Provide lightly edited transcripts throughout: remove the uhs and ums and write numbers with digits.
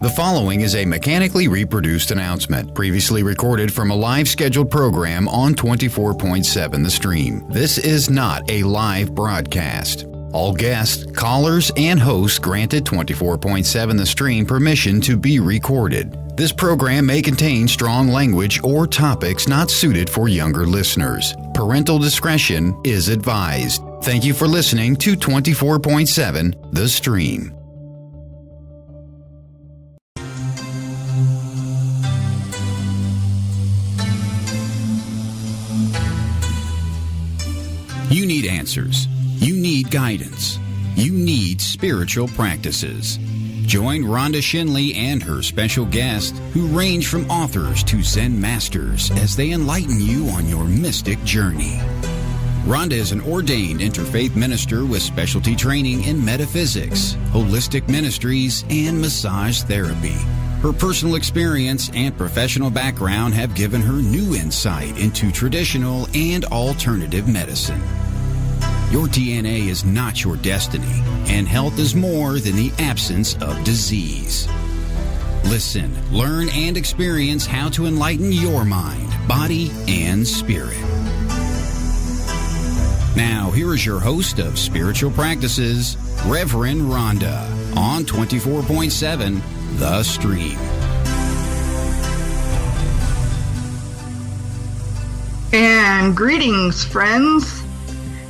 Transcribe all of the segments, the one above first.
The following is a mechanically reproduced announcement, previously recorded from a live scheduled program on 24.7 The Stream. This is not a live broadcast. All guests, callers, and hosts granted 24.7 The Stream permission to be recorded. This program may contain strong language or topics not suited for younger listeners. Parental discretion is advised. Thank you for listening to 24.7 The Stream. You need answers. You need guidance. You need spiritual practices. Join Rhonda Shinley and her special guest, who range from authors to Zen masters, as they enlighten you on your mystic journey. Rhonda is an ordained interfaith minister with specialty training in metaphysics, holistic ministries, and massage therapy. Her personal experience and professional background have given her new insight into traditional and alternative medicine. Your DNA is not your destiny, and health is more than the absence of disease. Listen, learn, and experience how to enlighten your mind, body, and spirit. Now, here is your host of Spiritual Practices, Reverend Rhonda, on 24.7 The Stream. And greetings, friends,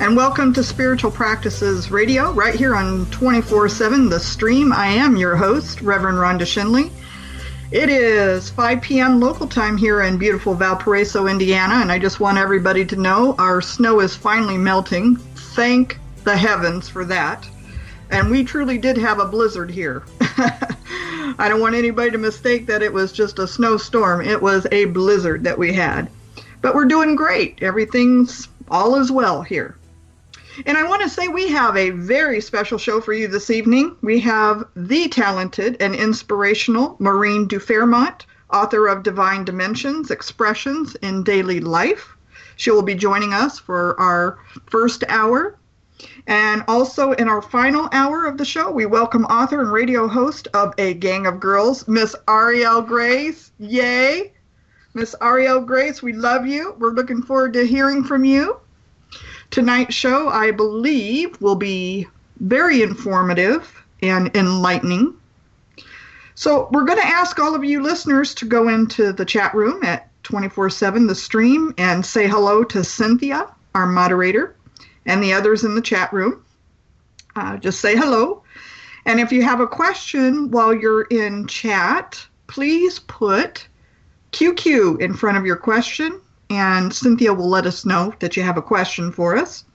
and welcome to Spiritual Practices Radio, right here on 24/7 The Stream. I am your host, Reverend Rhonda Shinley. It is 5 p.m. local time here in beautiful Valparaiso, Indiana, and I just want everybody to know our snow is finally melting. Thank the heavens for that. And we truly did have a blizzard here. I don't want anybody to mistake that it was just a snowstorm. It was a blizzard that we had. But we're doing great. All is well here. And I want to say we have a very special show for you this evening. We have the talented and inspirational Moreen DuFermont, author of Divine Dimensions, Expressions in Daily Life. She will be joining us for our first hour. And also in our final hour of the show, we welcome author and radio host of A Gang of Girls, Miss Auriel Grace. Yay! Miss Auriel Grace, we love you. We're looking forward to hearing from you. Tonight's show, I believe, will be very informative and enlightening. So we're going to ask all of you listeners to go into the chat room at 24/7 The Stream and say hello to Cynthia, our moderator, and the others in the chat room. Just say hello. And if you have a question while you're in chat, please put QQ in front of your question, and Cynthia will let us know that you have a question for us.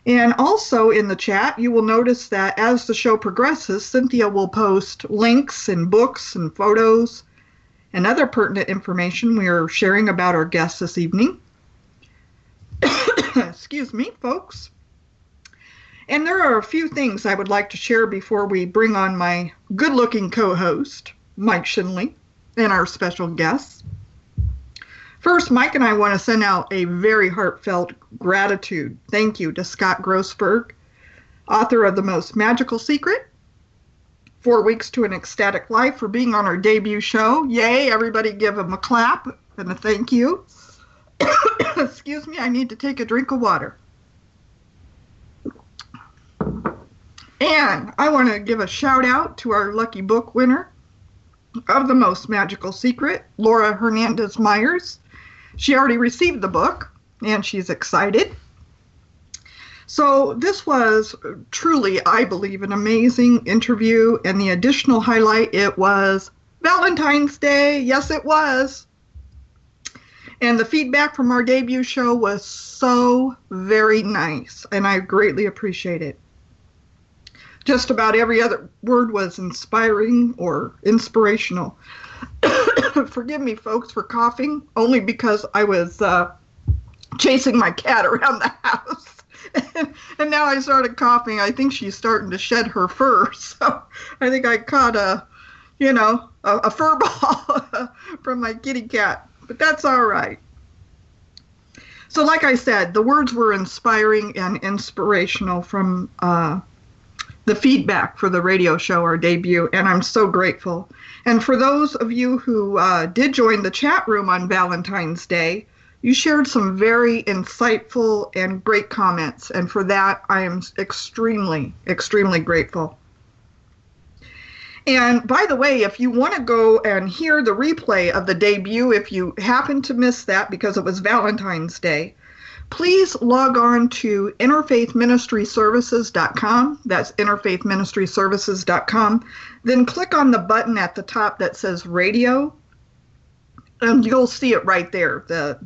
And also in the chat, you will notice that as the show progresses, Cynthia will post links and books and photos and other pertinent information we are sharing about our guests this evening. Excuse me, folks. And there are a few things I would like to share before we bring on my good-looking co-host, Mike Shinley, and our special guests. First, Mike and I want to send out a very heartfelt gratitude. Thank you to Scott Grossberg, author of The Most Magical Secret, 4 Weeks to an Ecstatic Life, for being on our debut show. Yay, everybody give him a clap and a thank you. Excuse me, I need to take a drink of water. And I want to give a shout out to our lucky book winner of The Most Magical Secret, Laura Hernandez Myers. She already received the book, and she's excited. So this was truly, I believe, an amazing interview, and the additional highlight, it was Valentine's Day. Yes, it was. And the feedback from our debut show was so very nice, and I greatly appreciate it. Just about every other word was inspiring or inspirational. Forgive me, folks, for coughing, only because I was chasing my cat around the house. And now I started coughing. I think she's starting to shed her fur. So I think I caught a fur ball from my kitty cat. But that's all right. So like I said, the words were inspiring and inspirational from the feedback for the radio show, our debut, and I'm so grateful. And for those of you who did join the chat room on Valentine's Day, you shared some very insightful and great comments, and for that I am extremely, extremely grateful. And by the way, if you want to go and hear the replay of the debut, if you happen to miss that because it was Valentine's Day, please log on to interfaithministryservices.com. That's interfaithministryservices.com. Then click on the button at the top that says radio, and you'll see it right there, the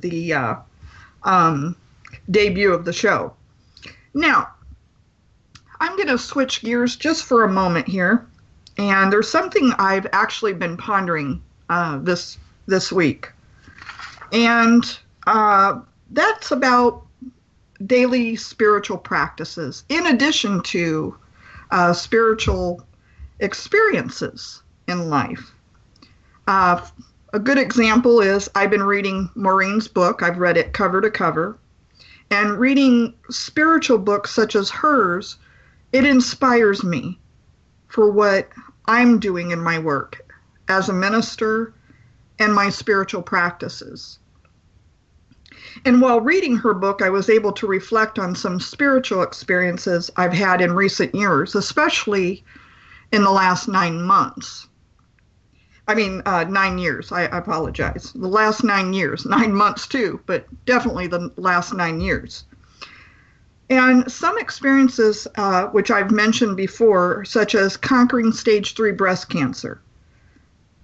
debut of the show. Now, I'm going to switch gears just for a moment here. And there's something I've actually been pondering this week. And that's about daily spiritual practices, in addition to spiritual experiences in life. A good example is I've been reading Moreen's book. I've read it cover to cover. And reading spiritual books such as hers, it inspires me for what I'm doing in my work as a minister and my spiritual practices. And while reading her book, I was able to reflect on some spiritual experiences I've had in recent years, especially in the last 9 months. 9 years, I apologize. The last 9 years, 9 months too, but definitely the last 9 years. And some experiences, which I've mentioned before, such as conquering stage 3 breast cancer.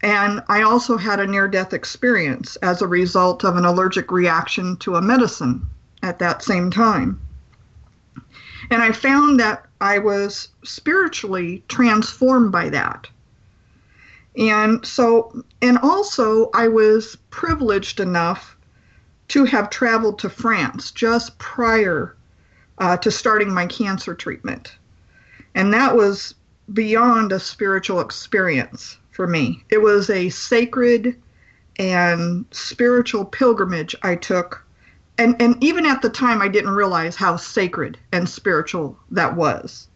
And I also had a near-death experience as a result of an allergic reaction to a medicine at that same time. And I found that I was spiritually transformed by that. And also I was privileged enough to have traveled to France just prior to starting my cancer treatment. And that was beyond a spiritual experience for me. It was a sacred and spiritual pilgrimage I took. And even at the time, I didn't realize how sacred and spiritual that was.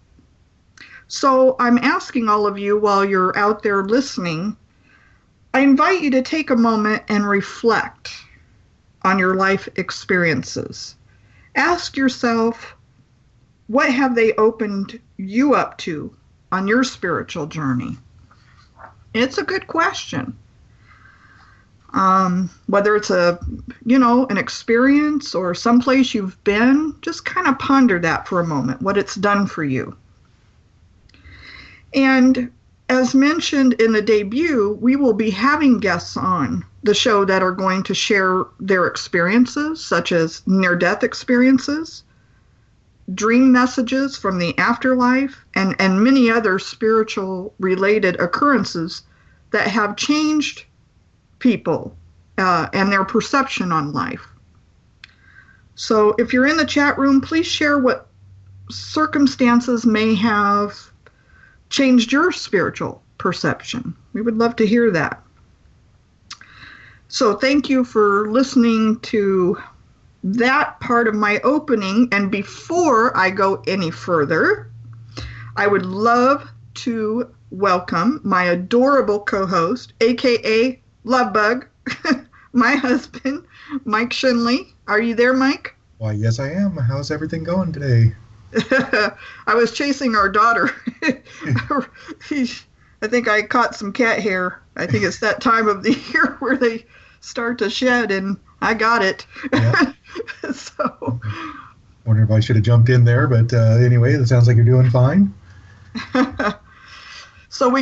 So I'm asking all of you, while you're out there listening, I invite you to take a moment and reflect on your life experiences. Ask yourself, what have they opened you up to on your spiritual journey? It's a good question. Whether it's an experience or someplace you've been, just kind of ponder that for a moment, what it's done for you. And as mentioned in the debut, we will be having guests on the show that are going to share their experiences, such as near-death experiences, dream messages from the afterlife, and many other spiritual related occurrences that have changed people and their perception on life. So if you're in the chat room, please share what circumstances may have changed your spiritual perception. We would love to hear that. So thank you for listening to that part of my opening. And before I go any further, I would love to welcome my adorable co-host, aka Lovebug, my husband, Mike Shinley. Are you there, Mike? Why, yes, I am. How's everything going today? I was chasing our daughter. I think I caught some cat hair. I think it's that time of the year where they start to shed, and I got it. Yep. So, wonder if I should have jumped in there, but anyway, it sounds like you're doing fine. So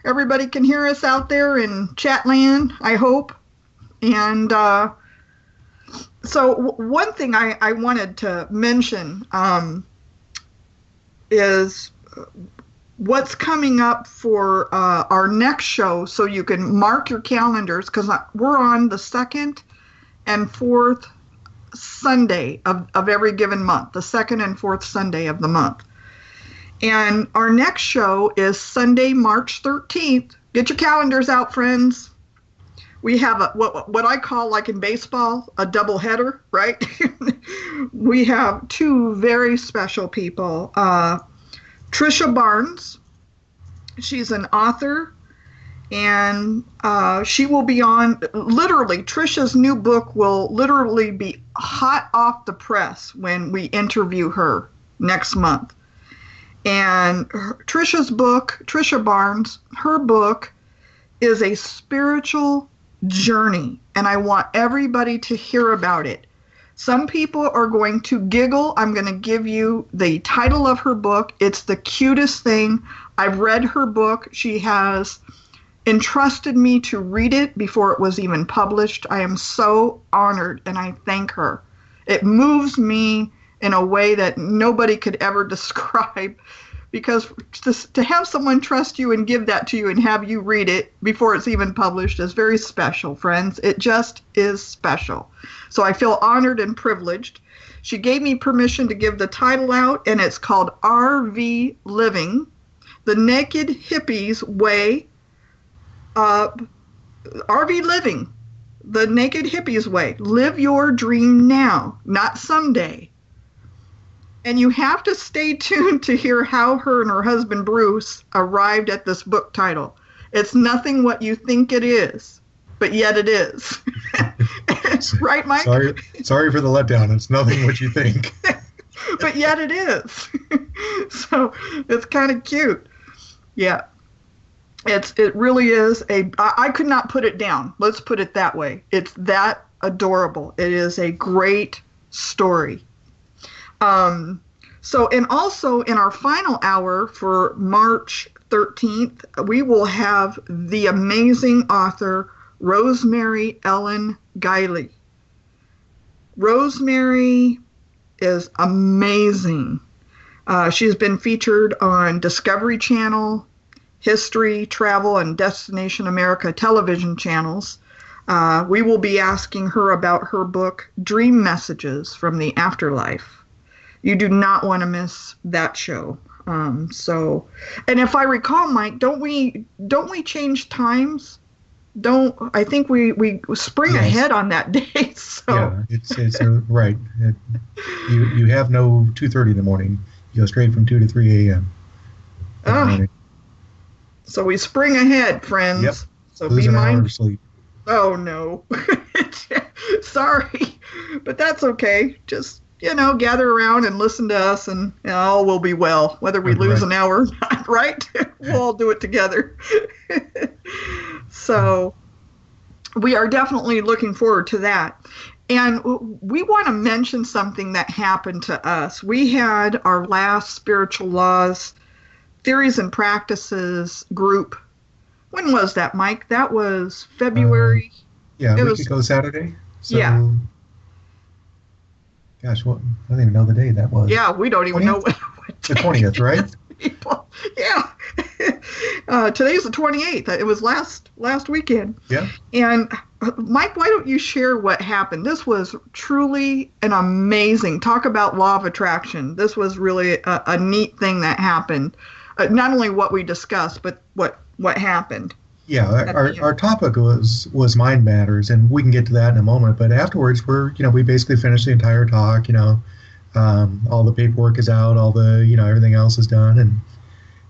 everybody can hear us out there in Chatland, I hope. And so one thing I wanted to mention is what's coming up for our next show, so you can mark your calendars, because we're on the 2nd and 4th Sunday of every given month, the 2nd and 4th Sunday of the month. And our next show is Sunday, March 13th. Get your calendars out, friends. We have what I call, like in baseball, a doubleheader, right? We have two very special people. Trisha Barnes. She's an author, and she will be on, literally, Trisha's new book will literally be hot off the press when we interview her next month. And Trisha Barnes, her book is a spiritual journey, and I want everybody to hear about it. Some people are going to giggle. I'm going to give you the title of her book. It's the cutest thing. I've read her book. She has entrusted me to read it before it was even published. I am so honored, and I thank her. It moves me in a way that nobody could ever describe, because to have someone trust you and give that to you and have you read it before it's even published is very special, friends. It just is special. So I feel honored and privileged. She gave me permission to give the title out, and it's called RV Living, The Naked Hippie's Way. RV Living, The Naked Hippie's Way. Live your dream now, not someday. And you have to stay tuned to hear how her and her husband Bruce arrived at this book title. It's nothing what you think it is, but yet it is. Right, Mike? Sorry for the letdown. It's nothing what you think. But yet it is. So it's kind of cute. Yeah. It really is I could not put it down. Let's put it that way. It's that adorable. It is a great story. And also in our final hour for March 13th, we will have the amazing author Rosemary Ellen Guiley. Rosemary is amazing. She's been featured on Discovery Channel, History, Travel, and Destination America television channels. We will be asking her about her book, Dream Messages from the Afterlife. You do not want to miss that show. And if I recall, Mike, don't we change times? I think we spring ahead on that day. So yeah, it's right. You have no 2:30 in the morning. You go straight from 2 to 3 a.m. So we spring ahead, friends. Yep. So lose be an hour mindful. of sleep. Oh no, sorry, but that's okay. Just gather around and listen to us, and all will be well. Whether we lose an hour or not, right? We'll all do it together. So we are definitely looking forward to that. And we want to mention something that happened to us. We had our last Spiritual Laws Theories and Practices group. When was that, Mike? That was February. A week ago Saturday. So, yeah. Gosh, I don't even know the day that was. Yeah, we don't even 20th? know what the 20th, right? People. Yeah. Today's the 28th. It was last weekend. Yeah. And Mike, why don't you share what happened? This was truly an amazing, talk about law of attraction. This was really a neat thing that happened. Not only what we discussed, but what happened. Yeah, our topic was mind matters, and we can get to that in a moment. But afterwards, we basically finished the entire talk. All the paperwork is out, all the everything else is done,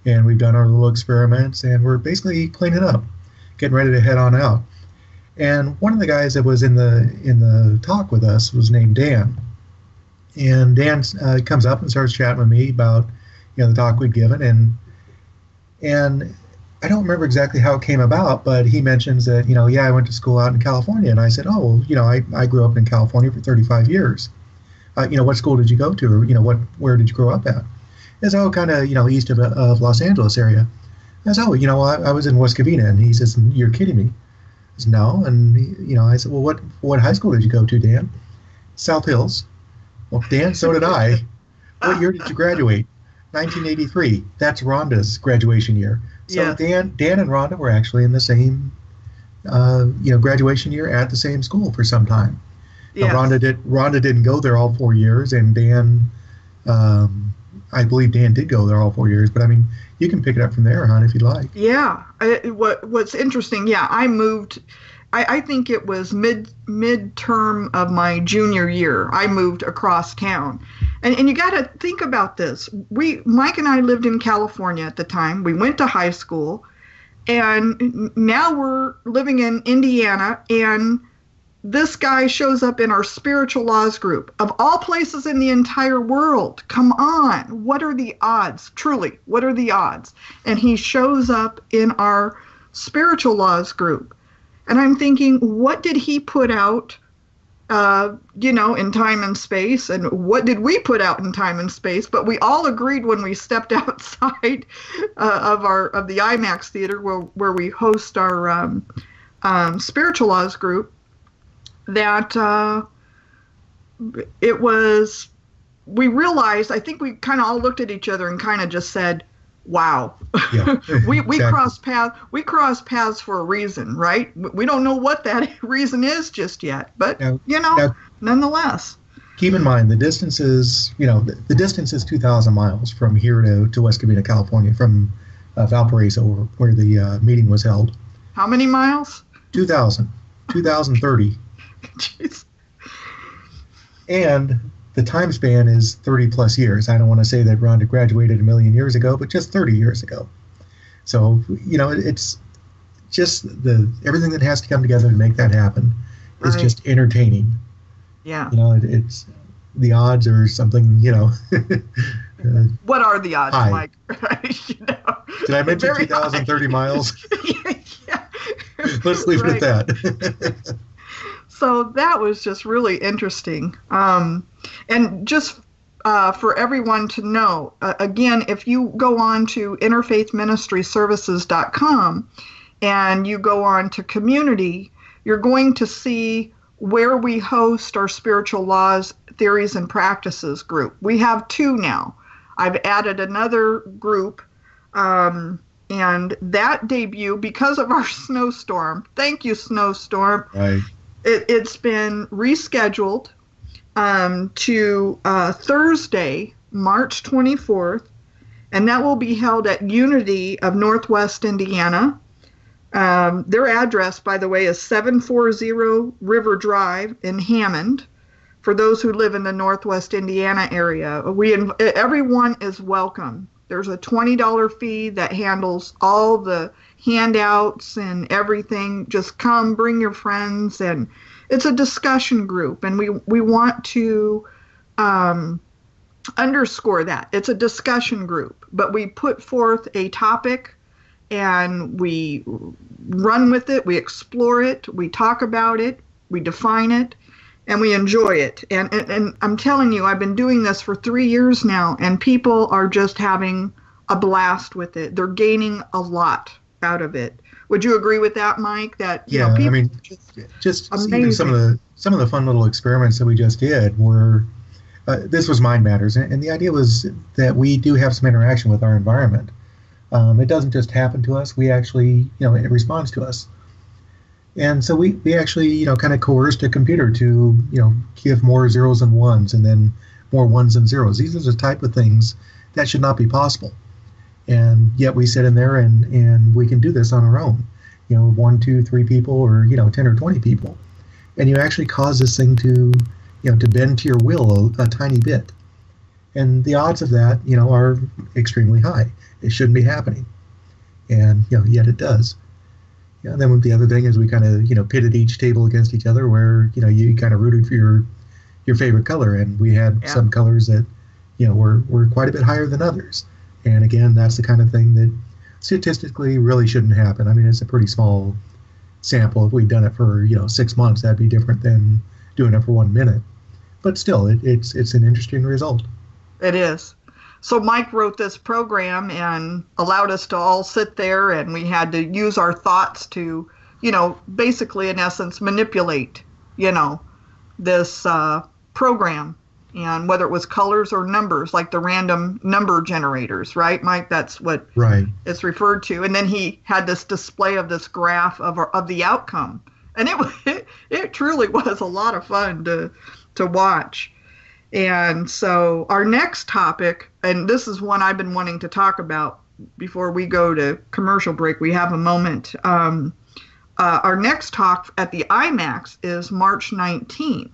and we've done our little experiments, and we're basically cleaning up, getting ready to head on out. And one of the guys that was in the talk with us was named Dan, and Dan comes up and starts chatting with me about the talk we'd given, and I don't remember exactly how it came about, but he mentions that, I went to school out in California. And I said, I grew up in California for 35 years. What school did you go to? Or, where did you grow up at? He said, kind of, east of Los Angeles area. I said, I was in West Covina. And he says, you're kidding me. I said, no. And, I said, well, what high school did you go to, Dan? South Hills. Well, Dan, so did I. What year did you graduate? 1983. That's Rhonda's graduation year. So yes. Dan and Rhonda were actually in the same, graduation year at the same school for some time. Yes. Rhonda didn't go there all 4 years, and Dan, I believe Dan did go there all 4 years. But I mean, you can pick it up from there, hon, if you'd like. Yeah. What's interesting? Yeah, I moved I think it was midterm of my junior year. I moved across town. And you got to think about this. Mike and I lived in California at the time. We went to high school. And now we're living in Indiana. And this guy shows up in our spiritual laws group. Of all places in the entire world. Come on. What are the odds? Truly, what are the odds? And he shows up in our spiritual laws group. And I'm thinking, what did he put out, in time and space? And what did we put out in time and space? But we all agreed when we stepped outside of the IMAX theater where we host our spiritual laws group that we realized, I think we kind of all looked at each other and kind of just said, wow. Yeah, we exactly. cross paths for a reason, right? We don't know what that reason is just yet, but now, nonetheless. Keep in mind the distance is, the distance is 2,000 miles from here to West Covina, California, from Valparaiso, where the meeting was held. How many miles? 2,030. Jeez. And the time span is 30 plus years. I don't want to say that Rhonda graduated a million years ago, but just 30 years ago. So, it's just everything that has to come together to make that happen is just entertaining. Yeah. It's the odds or something, what are the odds, high. Mike? Did I mention 2,030 miles? Yeah. Let's leave it at that. So that was just really interesting. And just for everyone to know, again, if you go on to interfaithministryservices.com and you go on to community, you're going to see where we host our spiritual laws, theories, and practices group. We have 2 now. I've added another group, and that debut, because of our snowstorm, thank you, snowstorm, right. It's been rescheduled to Thursday, March 24th, and that will be held at Unity of Northwest Indiana. Their address, by the way, is 740 River Drive in Hammond. For those who live in the Northwest Indiana area, everyone is welcome. There's a $20 fee that handles all the handouts and everything. Just come, bring your friends, and it's a discussion group, and we want to underscore that. It's a discussion group, but we put forth a topic, and we run with it, we explore it, we talk about it, we define it, and we enjoy it. And I'm telling you, I've been doing this for 3 years now, and people are just having a blast with it. They're gaining a lot out of it. Would you agree with that, Mike? That people, I mean, just even some of the fun little experiments that we just did were this was Mind Matters, and the idea was that we do have some interaction with our environment. It doesn't just happen to us. We actually, it responds to us. And so we actually, kind of coerced a computer to, give more zeros and ones and then more ones and zeros. These are the type of things that should not be possible. And yet we sit in there and we can do this on our own. 1, 2, 3 people or, 10 or 20 people. And you actually cause this thing to, to bend to your will a tiny bit. And the odds of that, are extremely high. It shouldn't be happening. And, yet it does. And then the other thing is we kind of, pitted each table against each other where, you kind of rooted for your favorite color. And we had some colors that, were quite a bit higher than others. And again, that's the kind of thing that statistically really shouldn't happen. I mean, it's a pretty small sample. If we'd done it for, 6 months, that'd be different than doing it for 1 minute. But still, it's an interesting result. It is. So Mike wrote this program and allowed us to all sit there, and we had to use our thoughts to, basically, in essence, manipulate, this program. And whether it was colors or numbers, like the random number generators, right, Mike? That's what it's referred to. And then he had this display of this graph of the outcome. And it truly was a lot of fun to watch. And so our next topic, and this is one I've been wanting to talk about before we go to commercial break. We have a moment. our next talk at the IMAX is March 19th.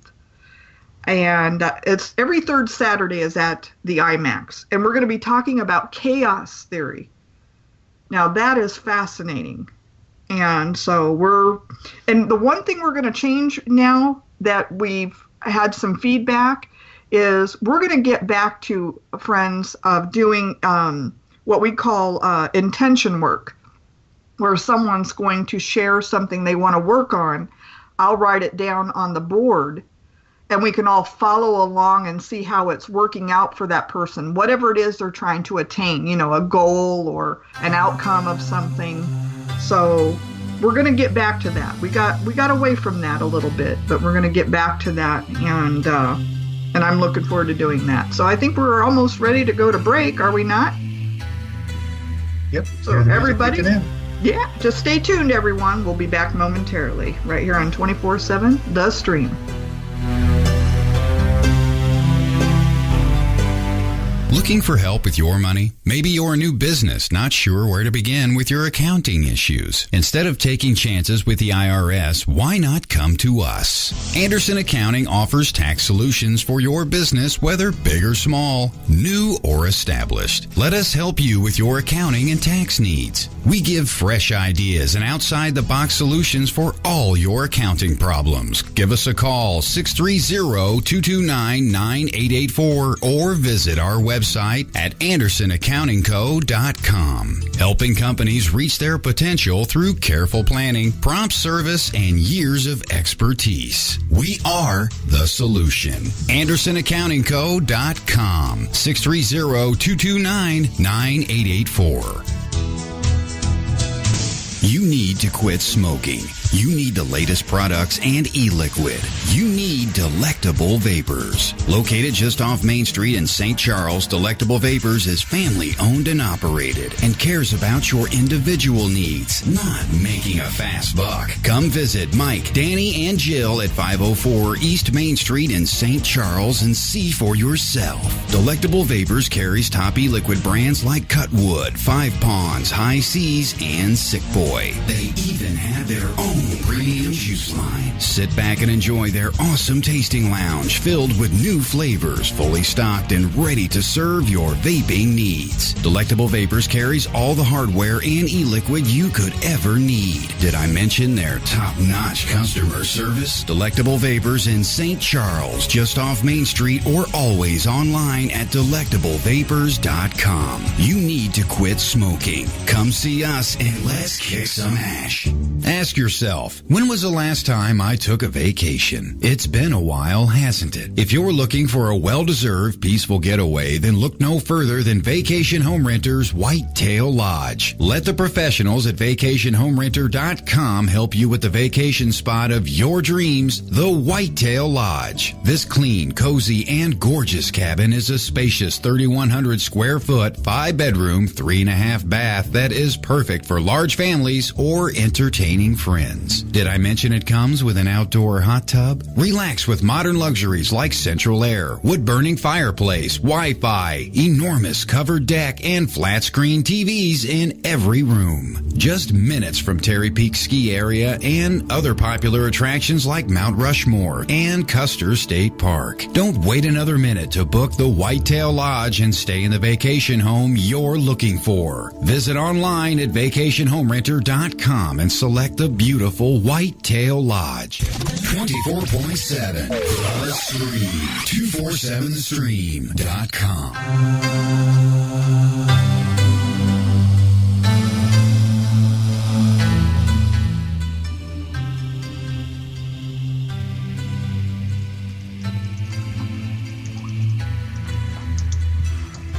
And it's every third Saturday is at the IMAX. And we're going to be talking about chaos theory. Now, that is fascinating. And so and the one thing we're going to change now that we've had some feedback is we're going to get back to, friends, of doing what we call intention work, where someone's going to share something they want to work on. I'll write it down on the board, and we can all follow along and see how it's working out for that person, whatever it is they're trying to attain, a goal or an outcome of something. So we're going to get back to that. We got away from that a little bit, but we're going to get back to that, and I'm looking forward to doing that. So I think we're almost ready to go to break, are we not? Yep. So everybody, yeah, just stay tuned, everyone. We'll be back momentarily right here on 24/7 The Stream. Looking for help with your money? Maybe you're a new business, not sure where to begin with your accounting issues. Instead of taking chances with the IRS, why not come to us? Anderson Accounting offers tax solutions for your business, whether big or small, new or established. Let us help you with your accounting and tax needs. We give fresh ideas and outside-the-box solutions for all your accounting problems. Give us a call, 630-229-9884, or visit our website at AndersonAccountingCo.com. Helping companies reach their potential through careful planning, prompt service, and years of expertise. We are the solution. AndersonAccountingCo.com, 630-229-9884. You need to quit smoking. You need the latest products and e-liquid. You need Delectable Vapors. Located just off Main Street in St. Charles, Delectable Vapors is family-owned and operated and cares about your individual needs, not making a fast buck. Come visit Mike, Danny, and Jill at 504 East Main Street in St. Charles and see for yourself. Delectable Vapors carries top e-liquid brands like Cutwood, Five Ponds, High Seas, and Sick Boy. They even have their own premium juice line. Sit back and enjoy their awesome tasting lounge filled with new flavors, fully stocked and ready to serve your vaping needs. Delectable Vapors carries all the hardware and e-liquid you could ever need. Did I mention their top-notch customer service? Delectable Vapors in St. Charles, just off Main Street, or always online at delectablevapors.com. You need to quit smoking. Come see us and let's kick some ash. Ask yourself, when was the last time I took a vacation? It's been a while, hasn't it? If you're looking for a well-deserved, peaceful getaway, then look no further than Vacation Home Renters Whitetail Lodge. Let the professionals at VacationHomeRenter.com help you with the vacation spot of your dreams, the Whitetail Lodge. This clean, cozy, and gorgeous cabin is a spacious 3,100 square foot, 5-bedroom, 3.5 bath that is perfect for large families or entertaining friends. Did I mention it comes with an outdoor hot tub? Relax with modern luxuries like central air, wood-burning fireplace, Wi-Fi, enormous covered deck, and flat-screen TVs in every room. Just minutes from Terry Peak Ski Area and other popular attractions like Mount Rushmore and Custer State Park. Don't wait another minute to book the Whitetail Lodge and stay in the vacation home you're looking for. Visit online at VacationHomeRenter.com and select the beautiful Whitetail Lodge. 24.7 The Stream. 247thestream.com.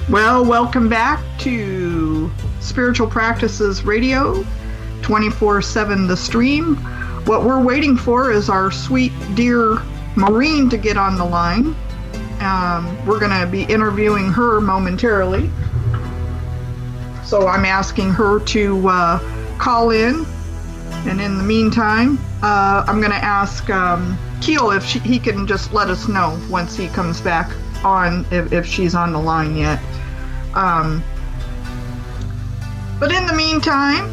Well, welcome back to Spiritual Practices Radio, 24/7 The Stream. What we're waiting for is our sweet, dear Moreen to get on the line. We're going to be interviewing her momentarily. So I'm asking her to call in. And in the meantime, I'm going to ask Keel if he can just let us know once he comes back on, if she's on the line yet. But in the meantime,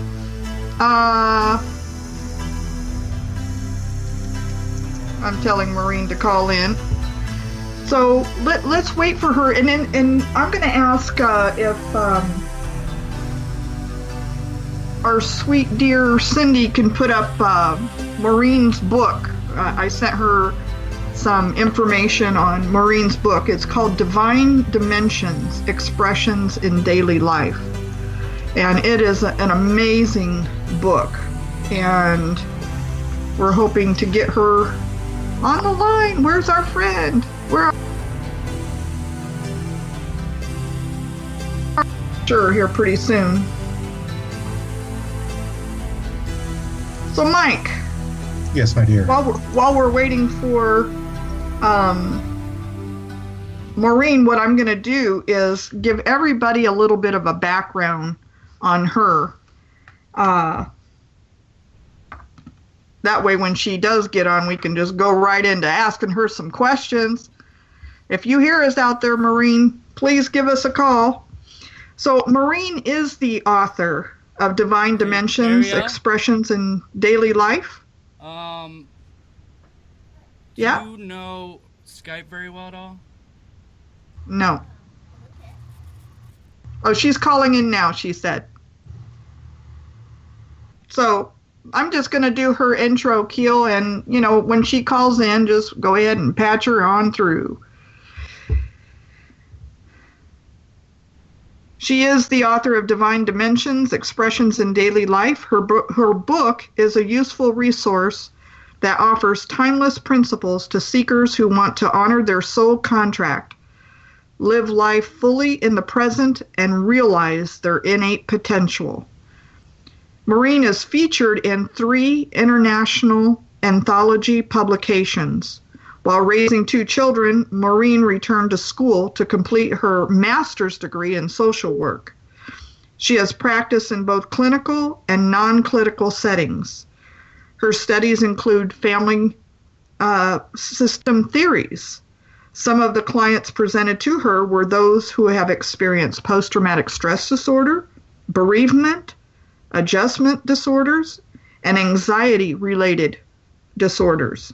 I'm telling Moreen to call in. So let's wait for her, and I'm going to ask if our sweet dear Cindy can put up Moreen's book. I sent her some information on Moreen's book. It's called Divine Dimensions, Expressions in Daily Life. And it is an amazing book. And we're hoping to get her on the line. Where's our friend? Sure, here pretty soon. So, Mike. Yes, my dear. While we're waiting for Moreen, what I'm going to do is give everybody a little bit of a background on her. That way, when she does get on, we can just go right into asking her some questions. If you hear us out there, Moreen, please give us a call. So, Moreen is the author of Divine Dimensions, Expressions in Daily Life. Yeah. Do you know Skype very well at all? No. Oh, she's calling in now, she said. So I'm just going to do her intro, Keel, and, when she calls in, just go ahead and patch her on through. She is the author of Divine Dimensions, Expressions in Daily Life. Her book is a useful resource that offers timeless principles to seekers who want to honor their soul contract, live life fully in the present, and realize their innate potential. Moreen is featured in 3 international anthology publications. While raising 2 children, Moreen returned to school to complete her master's degree in social work. She has practiced in both clinical and non-clinical settings. Her studies include family system theories. Some of the clients presented to her were those who have experienced post-traumatic stress disorder, bereavement, adjustment disorders, and anxiety-related disorders.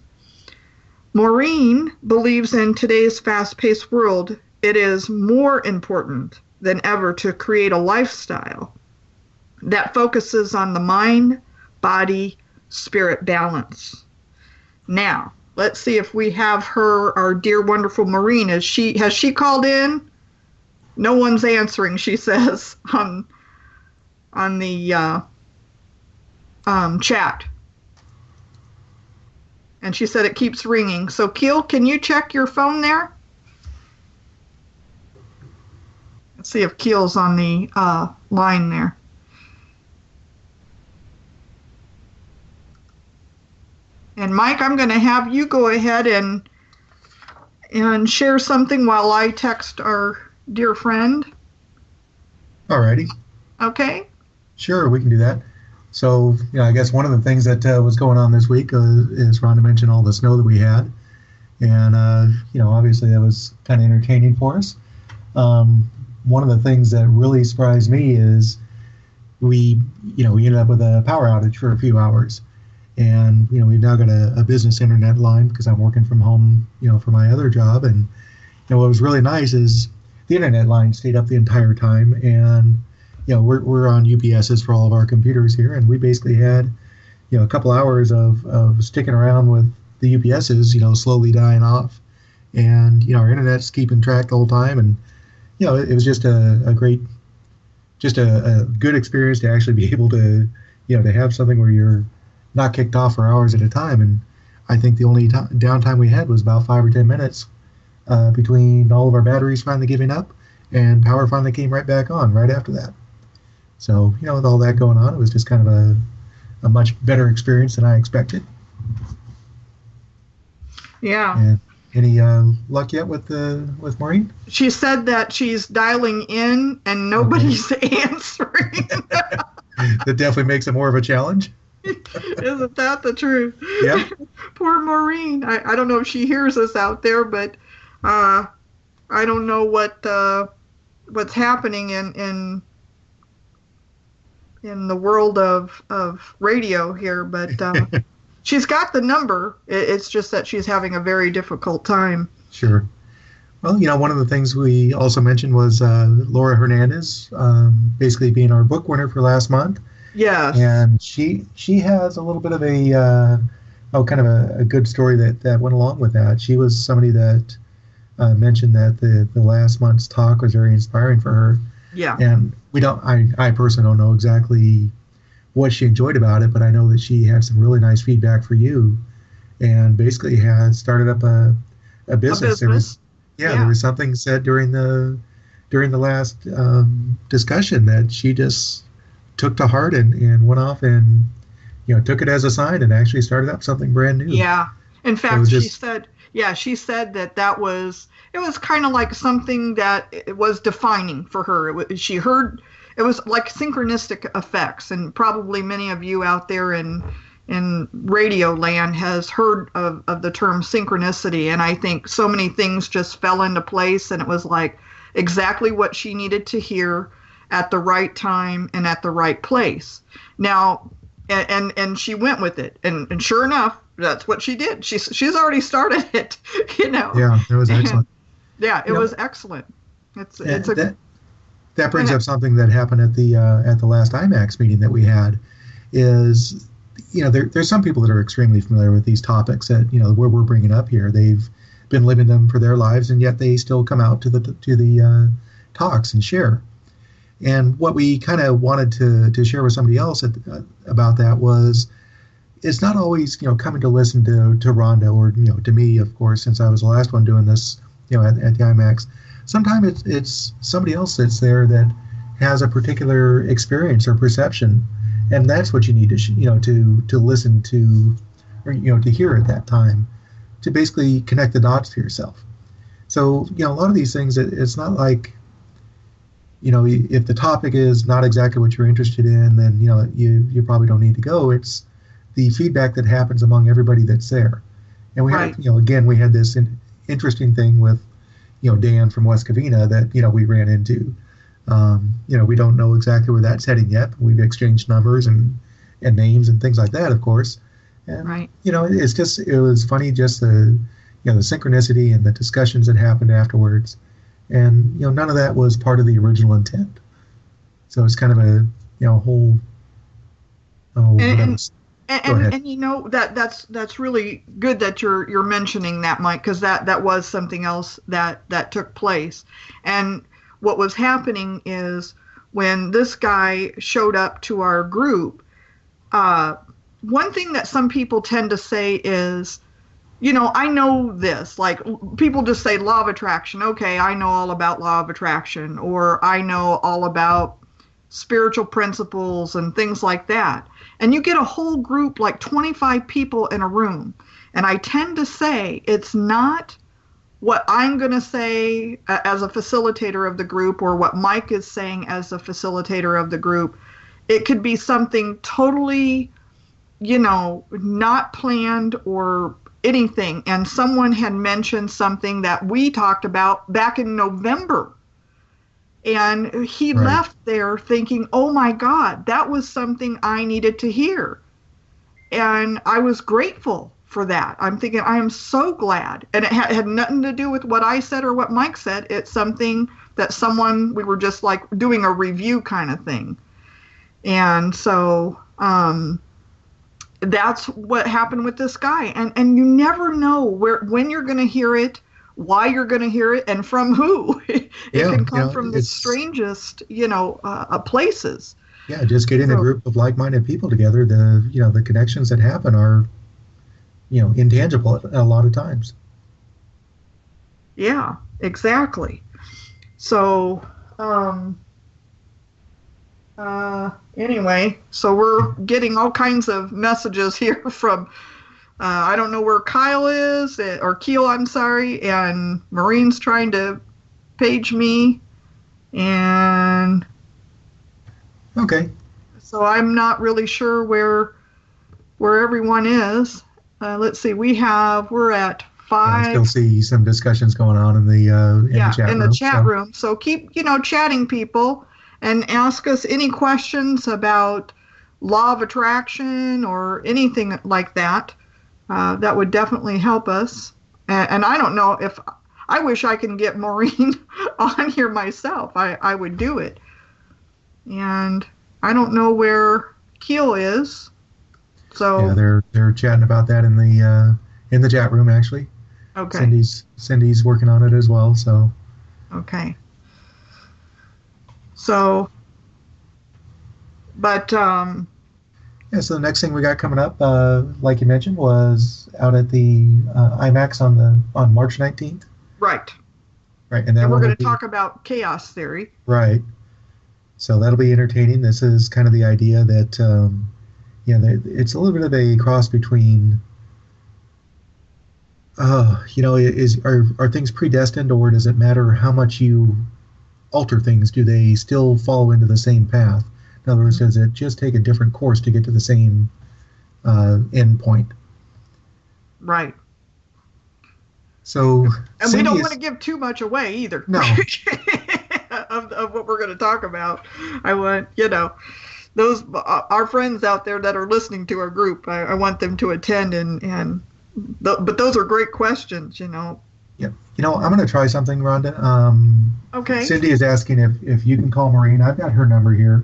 Moreen believes in today's fast-paced world, it is more important than ever to create a lifestyle that focuses on the mind, body, spirit balance. Now, let's see if we have our dear, wonderful Moreen. Has she called in? No one's answering, she says, on the chat. And she said it keeps ringing. So, Keel, can you check your phone there? Let's see if Keel's on the line there. And Mike, I'm going to have you go ahead and share something while I text our dear friend. Alrighty. Okay. Sure, we can do that. So, I guess one of the things that was going on this week is Rhonda mentioned all the snow that we had. And, obviously that was kind of entertaining for us. One of the things that really surprised me is we ended up with a power outage for a few hours. And, we've now got a business internet line because I'm working from home, for my other job. And, what was really nice is the internet line stayed up the entire time. And, we're on UPSs for all of our computers here. And we basically had, a couple hours of sticking around with the UPSs, slowly dying off. And, our internet's keeping track the whole time. And, it was just a great, just a good experience to actually be able to, to have something where you're not kicked off for hours at a time. And I think the only downtime we had was about 5 or 10 minutes between all of our batteries finally giving up and power finally came right back on right after that. So, with all that going on, it was just kind of a much better experience than I expected. Yeah. And any luck yet with Moreen? She said that she's dialing in and nobody's answering. That definitely makes it more of a challenge. Isn't that the truth? Yeah. Poor Moreen. I don't know if she hears us out there, but I don't know what's happening in the world of radio here, but she's got the number. It's just that she's having a very difficult time. Sure. Well, one of the things we also mentioned was Laura Hernandez, basically being our book winner for last month. Yes. And she has a little bit of kind of a good story that went along with that. She was somebody that mentioned that the last month's talk was very inspiring for her. Yeah. And I personally don't know exactly what she enjoyed about it, but I know that she had some really nice feedback for you, and basically has started up a business. There was something said during the last discussion that she just took to heart and went off and took it as a sign and actually started up something brand new. Yeah. In fact, she said that it was kind of like something that it was defining for her. It was like synchronistic effects, and probably many of you out there in radio land has heard of the term synchronicity, and I think so many things just fell into place, and it was like exactly what she needed to hear at the right time and at the right place. Now, and she went with it, and sure enough, that's what she did. She's already started it, Yeah, it was excellent. It was excellent. That brings up something that happened at the last IMAX meeting that we had. Is there's some people that are extremely familiar with these topics that where we're bringing up here. They've been living them for their lives, and yet they still come out to the talks and share. And what we kind of wanted to share with somebody else about that was, it's not always coming to listen to Rhonda or to me, of course, since I was the last one doing this at the IMAX. Sometimes it's somebody else that's there that has a particular experience or perception, and that's what you need to listen to, or to hear at that time, to basically connect the dots for yourself. So a lot of these things, it's not like if the topic is not exactly what you're interested in, then you probably don't need to go. It's the feedback that happens among everybody that's there. And we had again, we had this interesting thing with Dan from West Covina that we ran into. We don't know exactly where that's heading yet. We've exchanged numbers and names and things like that, of course. And it was funny, just the synchronicity and the discussions that happened afterwards. And none of that was part of the original intent. So it's kind of a whole. That's really good that you're mentioning that, Mike, because that was something else that took place. And what was happening is, when this guy showed up to our group, one thing that some people tend to say is, I know this. Like, people just say law of attraction. Okay, I know all about law of attraction, or I know all about spiritual principles and things like that. And you get a whole group, like 25 people in a room. And I tend to say it's not what I'm going to say as a facilitator of the group, or what Mike is saying as a facilitator of the group. It could be something totally, not planned or anything. And someone had mentioned something that we talked about back in November. And he left there thinking, oh my God, that was something I needed to hear. And I was grateful for that. I'm thinking, I am so glad. And it had nothing to do with what I said or what Mike said. It's something that we were just like doing a review kind of thing. And so that's what happened with this guy. And you never know when you're going to hear it, why you're going to hear it, and from who. It can come from the strangest, places. Yeah, just getting a group of like-minded people together. The connections that happen are, intangible a lot of times. Yeah, exactly. So, anyway, so we're getting all kinds of messages here from. I don't know where Kyle is, or Keel, I'm sorry, and Moreen's trying to page me, and okay. So I'm not really sure where everyone is. Let's see, we're at 5. I still see some discussions going on in the chat room. Chat room. So keep chatting, people, and ask us any questions about law of attraction or anything like that, that would definitely help us. And I don't know if I wish I can get Moreen on here myself. I would do it. And I don't know where Keel is. So yeah, they're chatting about that in the chat room actually. Okay. Cindy's working on it as well. So. Okay. So. But. Yeah. So the next thing we got coming up, like you mentioned, was out at the IMAX on March 19th. Right. Right, and we're going to talk about chaos theory. Right. So that'll be entertaining. This is kind of the idea that, it's a little bit of a cross between, are things predestined, or does it matter how much you alter things? Do they still follow into the same path? In other words, does it just take a different course to get to the same end point? Right. So, and we don't want to give too much away either. No. of what we're going to talk about. I want, those our friends out there that are listening to our group, I want them to attend but those are great questions, Yep. I'm going to try something, Rhonda. Okay. Cindy is asking if you can call Moreen. I've got her number here.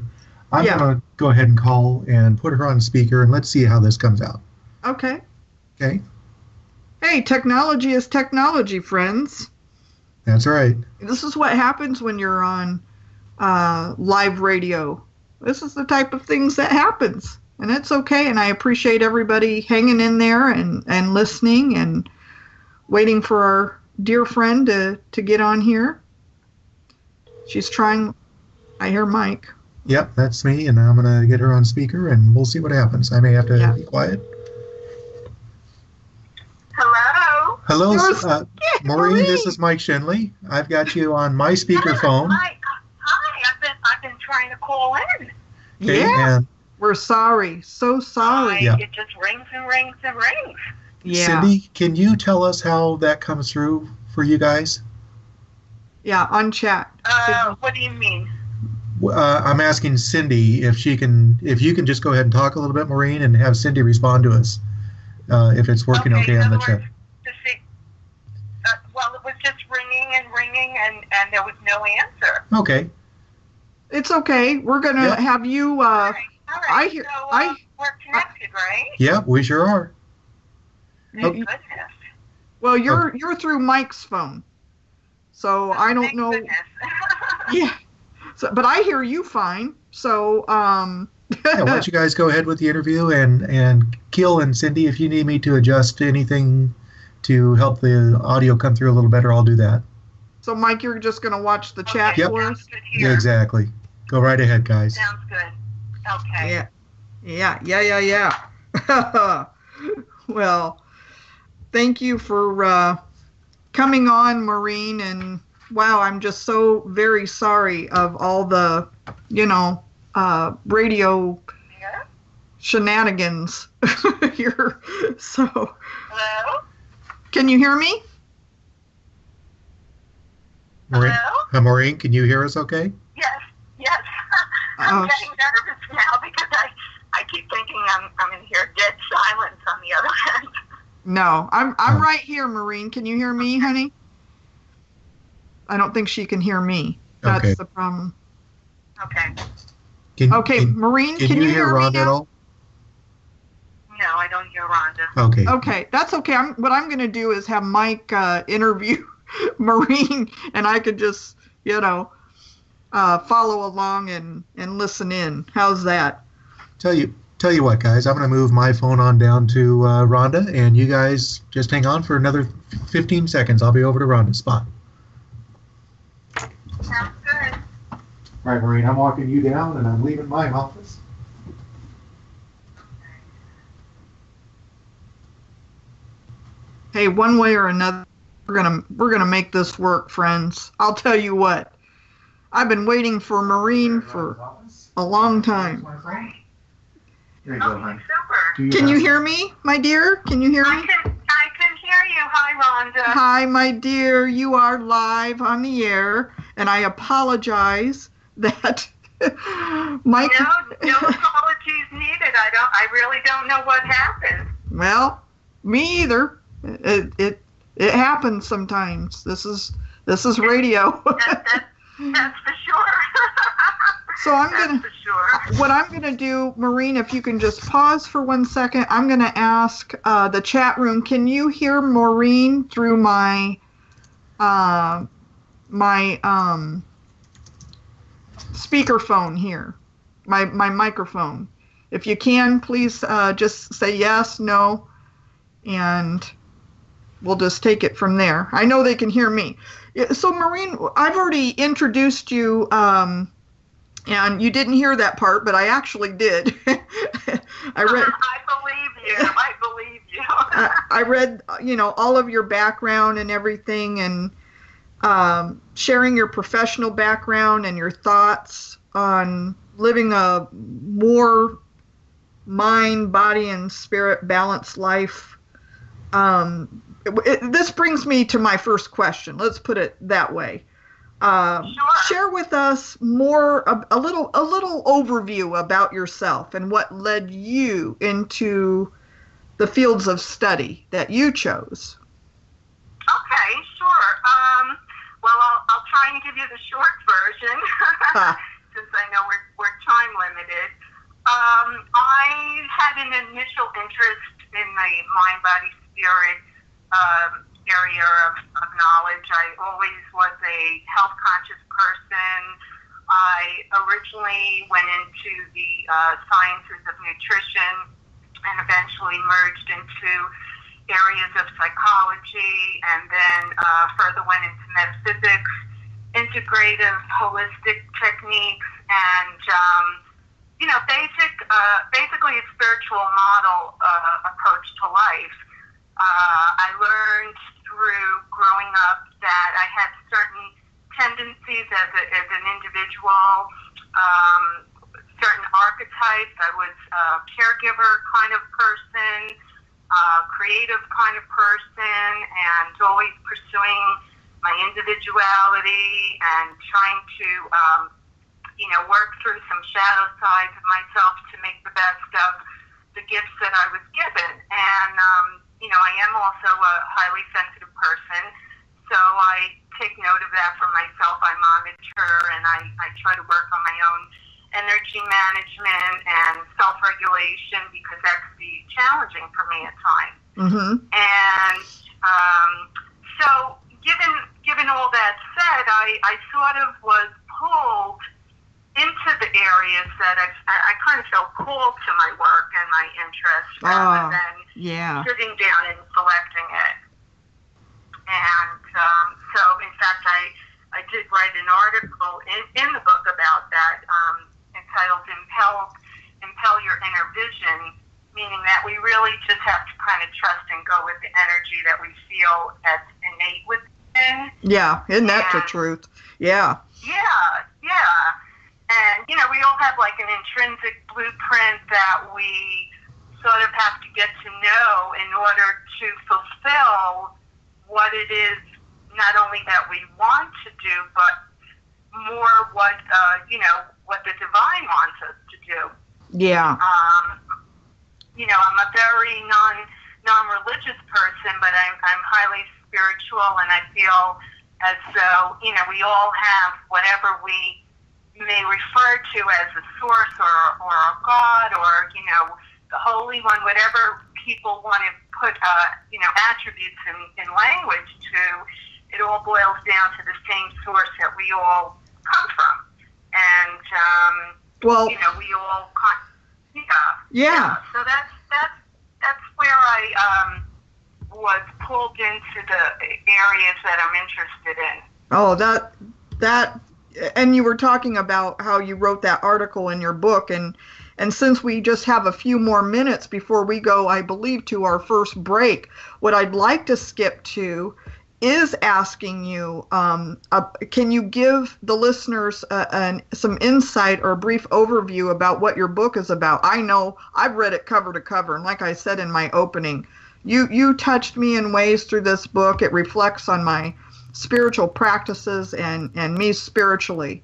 I'm going to go ahead and call and put her on speaker, and let's see how this comes out. Okay. Okay. Hey, technology is technology, friends. That's right. This is what happens when you're on live radio. This is the type of things that happens, and it's okay. And I appreciate everybody hanging in there and listening and waiting for our dear friend to get on here. She's trying. I hear Mike. Yep, that's me, and I'm going to get her on speaker, and we'll see what happens. I may have to be quiet. Hello, Moreen. This is Mike Shenley. I've got you on my speakerphone. Hi. I've been trying to call in. Okay, yeah. We're sorry. So sorry. It just rings and rings and rings. Yeah. Cindy, can you tell us how that comes through for you guys? Yeah, on chat. What do you mean? I'm asking Cindy if you can just go ahead and talk a little bit, Moreen, and have Cindy respond to us if it's working okay on the chat. Well, it was just ringing and there was no answer. Okay. It's okay. We're going to have you... All right. We're connected, right? Yeah, we sure are. Thank goodness. Well, you're through Mike's phone. So I don't know... Yeah. So, but I hear you fine. So... why don't you guys go ahead with the interview, and Keel and Cindy, if you need me to adjust anything to help the audio come through a little better, I'll do that. So, Mike, you're just going to watch the chat for us? Yeah, exactly. Go right ahead, guys. Sounds good. Okay. Yeah. Well, thank you for coming on, Moreen, and wow, I'm just so very sorry of all the, radio shenanigans here. So, hello? Can you hear me? Moreen, hello? Moreen, can you hear us okay? Yes. I'm getting nervous now because I keep thinking I'm going to hear dead silence on the other end. No, I'm right here, Moreen. Can you hear me, honey? I don't think she can hear me. That's the problem. Okay. Moreen, can you hear Rhonda me at now? all? No, I don't hear Rhonda. Okay. Okay, that's okay. What I'm going to do is have Mike interview Moreen, and I could just, follow along and listen in. How's that? Tell you what, guys, I'm going to move my phone on down to Rhonda, and you guys just hang on for another 15 seconds. I'll be over to Rhonda's spot. Sounds good. All right, Moreen, I'm walking you down, and I'm leaving my office. Hey, one way or another, we're gonna make this work, friends. I'll tell you what. I've been waiting for Moreen for a long time. Here you go, hon. Super. Can you hear me, my dear? Can you hear me? I can hear you. Hi, Rhonda. Hi, my dear. You are live on the air, and I apologize that Mike. No apologies needed. I really don't know what happened. Well, me either. It happens sometimes. This is radio. That's for sure. So what I'm gonna do, Moreen, if you can just pause for 1 second, I'm gonna ask the chat room. Can you hear Moreen through my speakerphone here, my microphone? If you can, please just say yes, no, and we'll just take it from there. I know they can hear me. So, Moreen, I've already introduced you, and you didn't hear that part, but I actually did. I believe you. I read, all of your background and everything, and sharing your professional background and your thoughts on living a more mind, body, and spirit balanced life. This brings me to my first question. Let's put it that way. Sure. Share with us more, a little overview about yourself and what led you into the fields of study that you chose. Okay, sure. Well, I'll try and give you the short version since I know we're time limited. I had an initial interest in the mind, body, spirit area of knowledge. I always was a health conscious person. I originally went into the sciences of nutrition and eventually merged into areas of psychology, and then further went into metaphysics, integrative holistic techniques, and basically a spiritual model approach to life. I learned through growing up that I had certain tendencies as an individual, certain archetypes. I was a caregiver kind of person, creative kind of person, and always pursuing my individuality and trying to work through some shadow sides of myself to make the best of the gifts that I was given. And I am also a highly sensitive person, so I take note of that for myself. I monitor and I try to work on my own energy management and self-regulation because that could be challenging for me at times. Mm-hmm. And so given all that said, I sort of was pulled into the areas that I kind of felt called to my work and my interests rather than sitting down and selecting it. And so, in fact, I did write an article in the book about that entitled Impel Your Inner Vision, meaning that we really just have to kind of trust and go with the energy that we feel as innate within. Yeah, isn't that the truth? Yeah. Yeah. And, we all have like an intrinsic blueprint that we sort of have to get to know in order to fulfill what it is, not only that we want to do, but more what the divine wants us to do. Yeah. I'm a very non-religious person, but I'm highly spiritual, and I feel as though, we all have whatever we may refer to as a source or a God or, the Holy One, whatever people want to put, attributes in language to, it all boils down to the same source that we all come from. And, we all, so that's where I was pulled into the areas that I'm interested in. Oh, that, and you were talking about how you wrote that article in your book, and since we just have a few more minutes before we go, I believe, to our first break, what I'd like to skip to is asking you, can you give the listeners some insight or a brief overview about what your book is about? I know I've read it cover to cover, and like I said in my opening, you touched me in ways through this book. It reflects on my spiritual practices and me spiritually.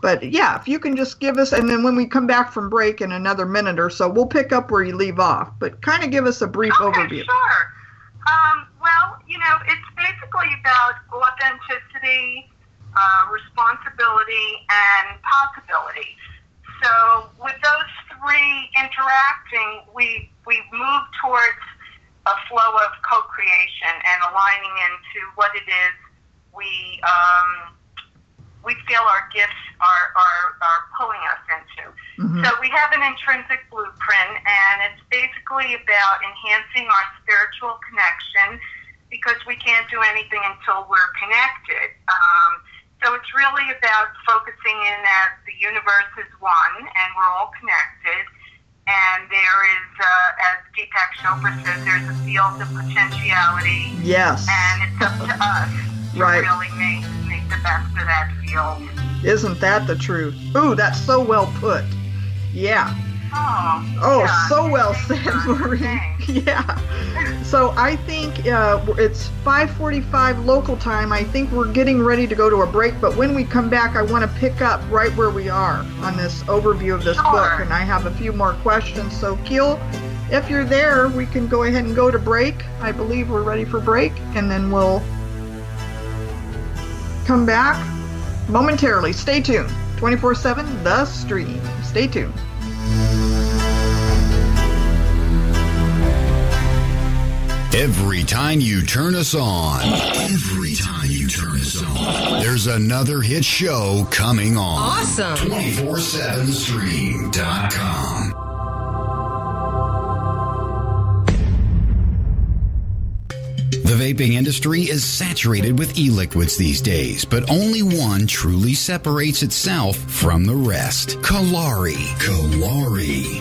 But yeah, if you can just give us, and then when we come back from break in another minute or so, we'll pick up where you leave off. But kind of give us a brief overview. Sure. Well, it's basically about authenticity, responsibility, and possibility. So with those three interacting, we move towards a flow of co-creation and aligning into what it is we feel our gifts are pulling us into. Mm-hmm. So we have an intrinsic blueprint, and it's basically about enhancing our spiritual connection, because we can't do anything until we're connected. So it's really about focusing in as the universe is one, and we're all connected. And there is, as Deepak Chopra says, there's a field of potentiality. Yes. And it's up to us to really make the best of that field. Isn't that the truth? Ooh, that's so well put. Yeah. Oh, yeah. So well said, Moreen. Yeah. So I think it's 5:45 local time. I think we're getting ready to go to a break, but when we come back, I want to pick up right where we are on this overview of this book, and I have a few more questions. So, Keel, if you're there, we can go ahead and go to break. I believe we're ready for break, and then we'll come back momentarily. Stay tuned. 24/7, The Stream. Stay tuned. Every time you turn us on, there's another hit show coming on. Awesome. 247thestream.com. The vaping industry is saturated with e-liquids these days, but only one truly separates itself from the rest. Kalari.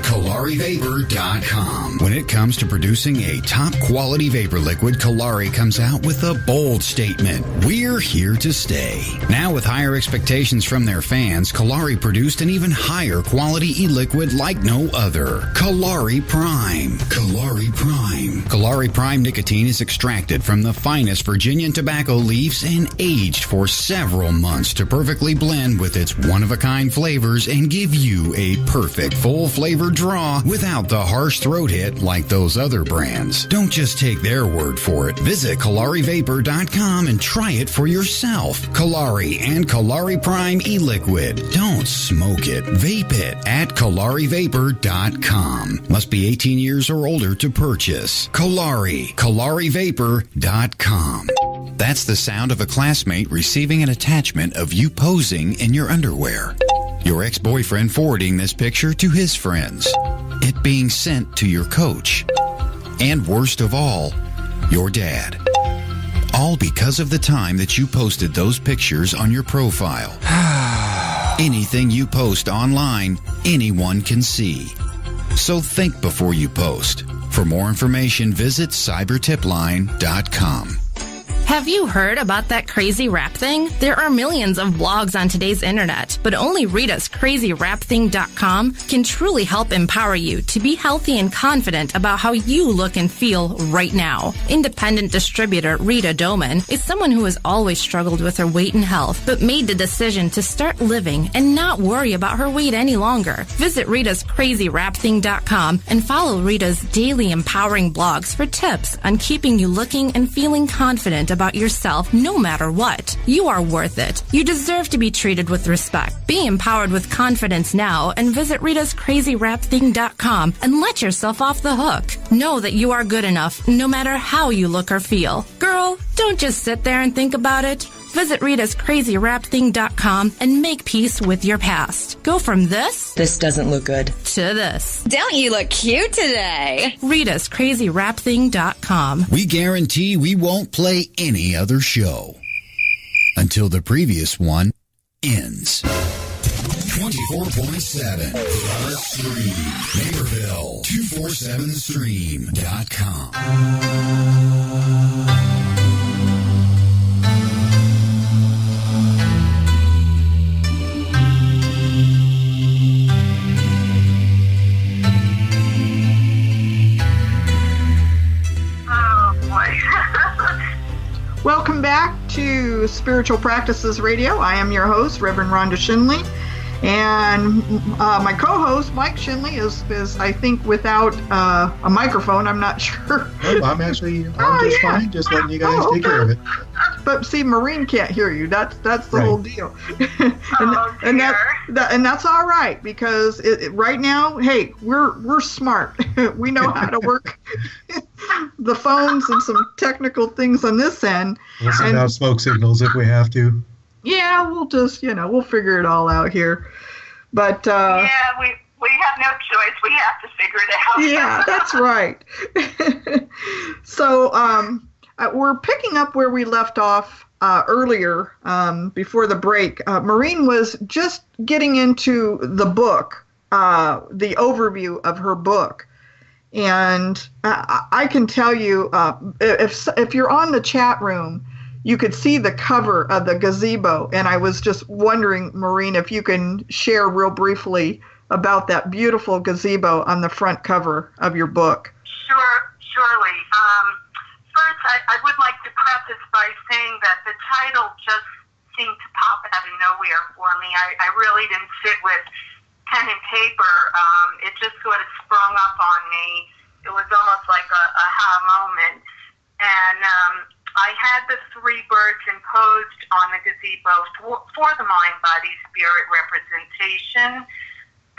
KalariVapor.com. When it comes to producing a top-quality vapor liquid, Kalari comes out with a bold statement. We're here to stay. Now, with higher expectations from their fans, Kalari produced an even higher quality e-liquid like no other. Kalari Prime. Kalari Prime nicotine is extracted from the finest Virginian tobacco leaves and aged for several months to perfectly blend with its one-of-a-kind flavors and give you a perfect full-flavor draw without the harsh throat hit like those other brands. Don't just take their word for it. Visit KalariVapor.com and try it for yourself. Kalari and Kalari Prime e-liquid. Don't smoke it. Vape it at KalariVapor.com. Must be 18 years or older to purchase. KalariVapor.com. That's the sound of a classmate receiving an attachment of you posing in your underwear. Your ex-boyfriend forwarding this picture to his friends. It being sent to your coach. And worst of all, your dad. All because of the time that you posted those pictures on your profile. Anything you post online, anyone can see. So think before you post. For more information, visit cybertipline.com. Have you heard about that crazy rap thing? There are millions of blogs on today's internet, but only Rita's CrazyRapThing.com can truly help empower you to be healthy and confident about how you look and feel right now. Independent distributor Rita Doman is someone who has always struggled with her weight and health, but made the decision to start living and not worry about her weight any longer. Visit Rita's CrazyRapThing.com and follow Rita's daily empowering blogs for tips on keeping you looking and feeling confident about yourself no matter what. You are worth it. You deserve to be treated with respect. Be empowered with confidence now and visit Rita's CrazyRapThing.com and let yourself off the hook. Know that you are good enough no matter how you look or feel. Girl, don't just sit there and think about it. Visit Rita's CrazyRapThing.com and make peace with your past. Go from this doesn't look good, to this. Don't you look cute today? Rita's CrazyRapThing.com. We guarantee we won't play any other show until the previous one ends. 24.7 The Stream. Naperville. 247thestream.com. Welcome back to Spiritual Practices Radio. I am your host, Reverend Rhonda Shinley. And my co-host, Mike Shinley, is I think, without a microphone. I'm not sure. Oh, I'm just fine, just letting you guys take care of it. But see, Moreen can't hear you. That's the whole deal. and that's all right, because right now, hey, we're smart. We know how to work the phones and some technical things on this end. We'll send out smoke signals if we have to. Yeah, we'll just, we'll figure it all out here. But yeah, we have no choice. We have to figure it out. Yeah, that's right. So we're picking up where we left off earlier, before the break. Moreen was just getting into the book, the overview of her book. And I can tell you, if you're on the chat room, you could see the cover of the gazebo. And I was just wondering, Moreen, if you can share real briefly about that beautiful gazebo on the front cover of your book. Surely. First, I would like to preface by saying that the title just seemed to pop out of nowhere for me. I really didn't sit with pen and paper. It just sort of sprung up on me. It was almost like a aha moment. And I had the three birds imposed on the gazebo for the mind, body, spirit representation.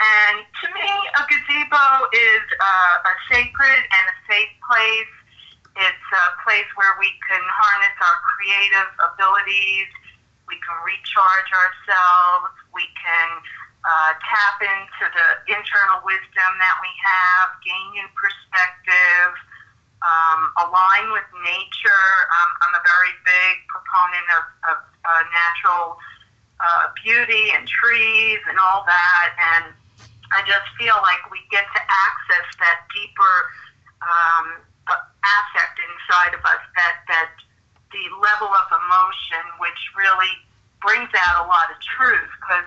And to me, a gazebo is a sacred and a safe place. It's a place where we can harness our creative abilities. We can recharge ourselves. We can tap into the internal wisdom that we have, gain new perspective, align with nature. I'm a very big proponent of natural beauty and trees and all that. And I just feel like we get to access that deeper affect inside of us, that the level of emotion, which really brings out a lot of truth, because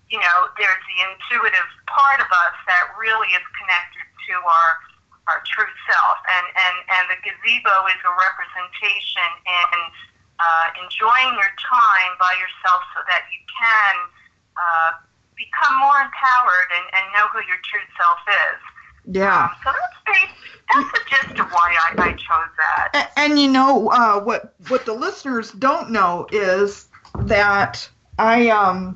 there's the intuitive part of us that really is connected to our true self, and the gazebo is a representation in enjoying your time by yourself so that you can become more empowered and know who your true self is. Yeah. So that's the gist of why I chose that. And what the listeners don't know is that I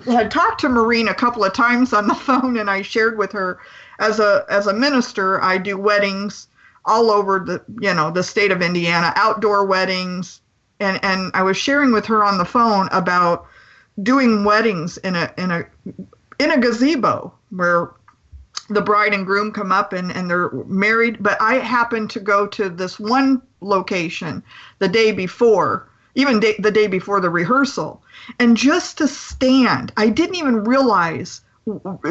had talked to Moreen a couple of times on the phone, and I shared with her, as a minister, I do weddings all over the state of Indiana, outdoor weddings, and I was sharing with her on the phone about doing weddings in a gazebo where the bride and groom come up and they're married. But I happened to go to this one location the day before, the day before the rehearsal, and just to stand, I didn't even realize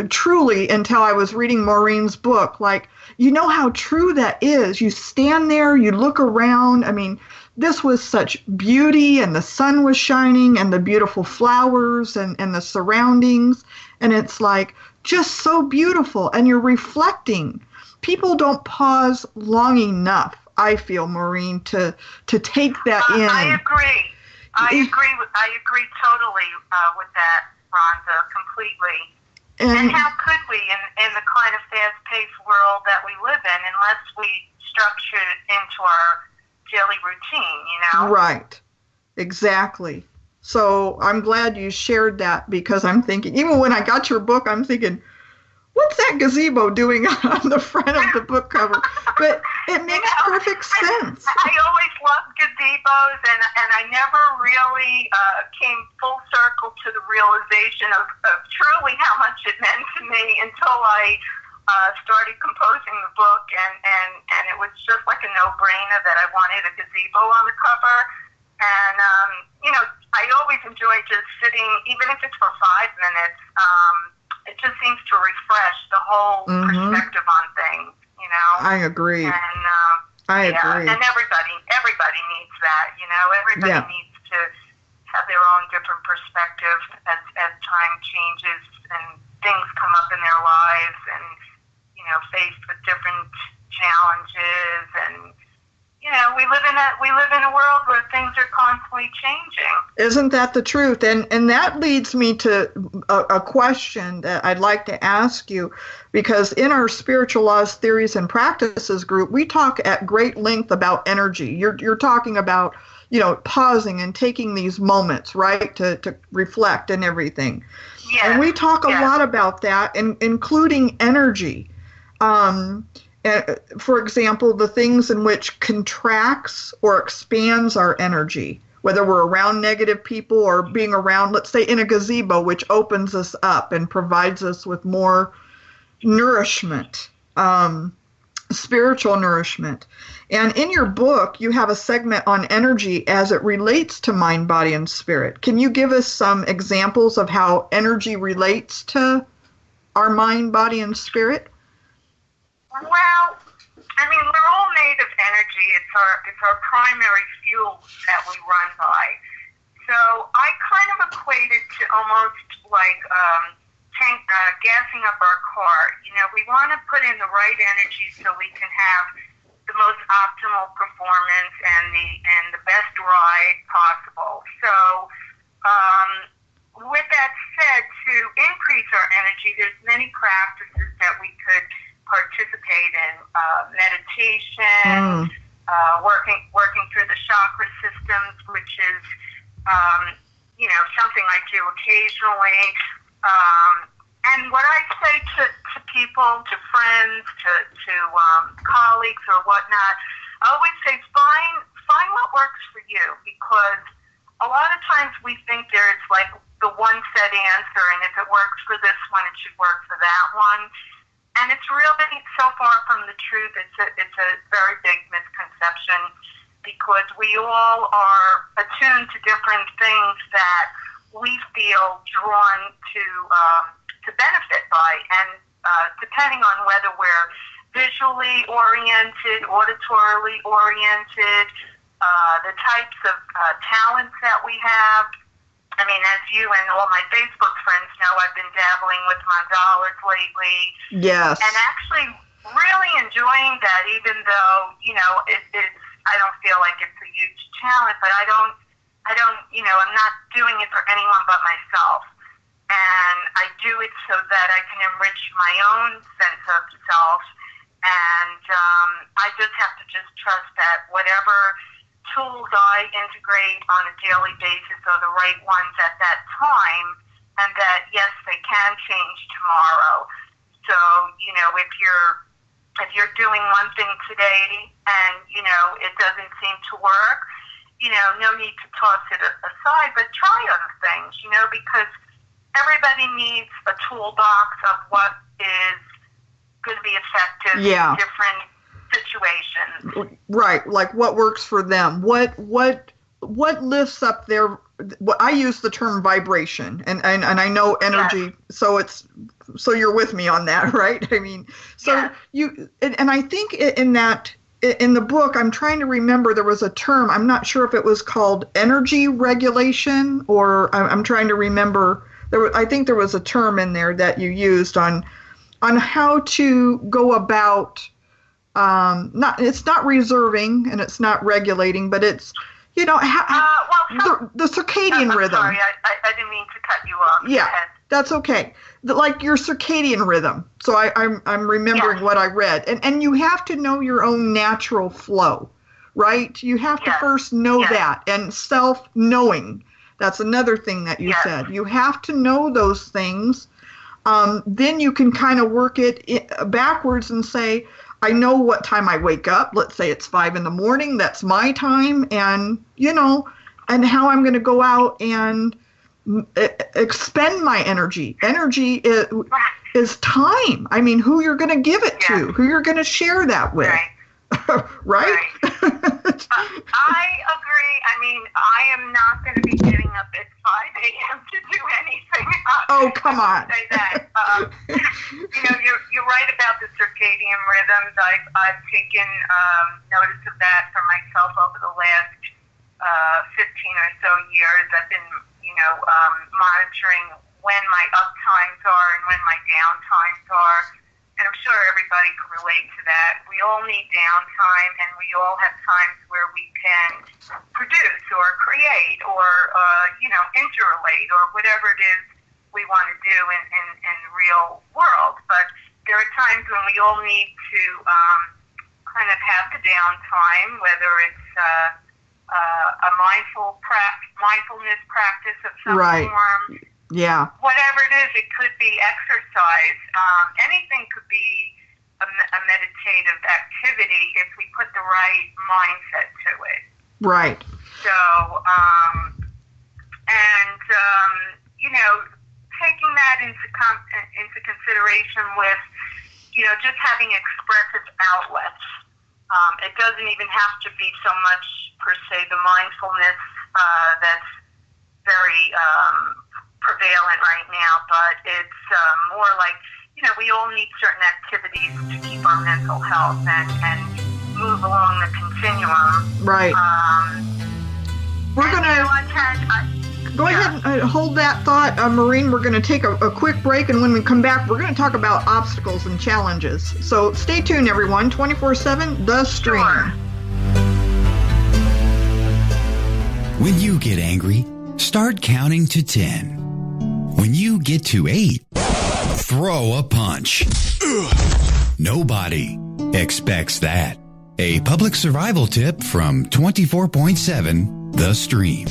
truly until I was reading Moreen's book, how true that is. You stand there, you look around. I mean, this was such beauty, and the sun was shining, and the beautiful flowers and the surroundings. And it's just so beautiful. And you're reflecting. People don't pause long enough, I feel, Moreen, to take that in. I agree. I agree totally with that, Rhonda, completely. And how could we, in the kind of fast-paced world that we live in, unless we structure it into our daily routine, Right. Exactly. So I'm glad you shared that, because I'm thinking, even when I got your book, I'm thinking, what's that gazebo doing on the front of the book cover? But it makes perfect sense. I always loved gazebos, and I never really came full circle to the realization of truly how much it meant to me until I started composing the book, and it was just like a no-brainer that I wanted a gazebo on the cover. And, I always enjoy just sitting, even if it's for 5 minutes. It just seems to refresh the whole perspective on things, I agree. And I agree. And everybody needs that, Everybody needs to have their own different perspective as time changes and things come up in their lives, and faced with different challenges, and we live in a world where things are constantly changing. Isn't that the truth? And that leads me to a question that I'd like to ask you, because in our Spiritual Laws, Theories, and Practices group, we talk at great length about energy. You're talking about, pausing and taking these moments, right, to reflect and everything. Yes. And we talk a lot about that, including energy. For example, the things in which contracts or expands our energy, whether we're around negative people or being around, let's say, in a gazebo, which opens us up and provides us with more nourishment, spiritual nourishment. And in your book, you have a segment on energy as it relates to mind, body, and spirit. Can you give us some examples of how energy relates to our mind, body, and spirit? Well, we're all made of energy. It's our primary fuel that we run by. So I kind of equate it to almost like gassing up our car. We want to put in the right energy so we can have the most optimal performance and the best ride possible. So with that said, to increase our energy, there's many practices that we could participate in, meditation, working through the chakra systems, which is, something I do occasionally. And what I say to people, to friends, to colleagues or whatnot, I always say find what works for you, because a lot of times we think there's like the one set answer, and if it works for this one, it should work for that one. And it's really so far from the truth. It's a very big misconception, because we all are attuned to different things that we feel drawn to benefit by, and depending on whether we're visually oriented, auditorily oriented, the types of talents that we have. As you and all my Facebook friends know, I've been dabbling with mandalas lately. Yes. And actually really enjoying that, even though, I don't feel like it's a huge talent, but I'm not doing it for anyone but myself. And I do it so that I can enrich my own sense of self. And I just have to trust that whatever tools I integrate on a daily basis are the right ones at that time, and that, yes, they can change tomorrow. So, if you're doing one thing today and, it doesn't seem to work, no need to toss it aside, but try other things, because everybody needs a toolbox of what is going to be effective in different situations. Right, like what works for them. What lifts up their. I use the term vibration, and I know energy. Yes. So you're with me on that, right? You and I think in the book, I'm trying to remember, there was a term. I'm not sure if it was called energy regulation, or I'm trying to remember. I think there was a term in there that you used on how to go about. It's not reserving and it's not regulating, but it's the circadian rhythm. Sorry, I didn't mean to cut you off. Yeah, that's okay. Like your circadian rhythm. So I'm remembering what I read, and you have to know your own natural flow, right? You have to first know that, and self-knowing. That's another thing that you said. You have to know those things. Then you can kind of work it backwards and say, I know what time I wake up. Let's say it's 5 a.m. That's my time. And, and how I'm going to go out and expend my energy. Energy is time. Who you're going to give it to, who you're going to share that with. Right? I agree. I am not going to be getting up at 5 a.m. to do anything. Oh, come on. Say that. You're right about the circadian rhythms. I've taken notice of that for myself over the last 15 or so years. I've been, monitoring when my up times are and when my down times are. and I'm sure everybody can relate to that. We all need downtime, and we all have times where we can produce or create or, interrelate or whatever it is we want to do in the real world. But there are times when we all need to kind of have the downtime, whether it's a mindfulness practice of some form. Yeah. Whatever it is, it could be exercise. Anything could be a meditative activity if we put the right mindset to it. Right. So, taking that into consideration with, just having expressive outlets. It doesn't even have to be so much, per se, the mindfulness that's very prevalent right now, but it's more like, we all need certain activities to keep our mental health and move along the continuum. Right. We're going to... Go ahead and hold that thought, Moreen. We're going to take a quick break, and when we come back, we're going to talk about obstacles and challenges. So stay tuned, everyone. 24/7, The Stream. Sure. When you get angry, start counting to 10. When you get to 8, throw a punch. Nobody expects that. A public survival tip from 24.7 The Stream.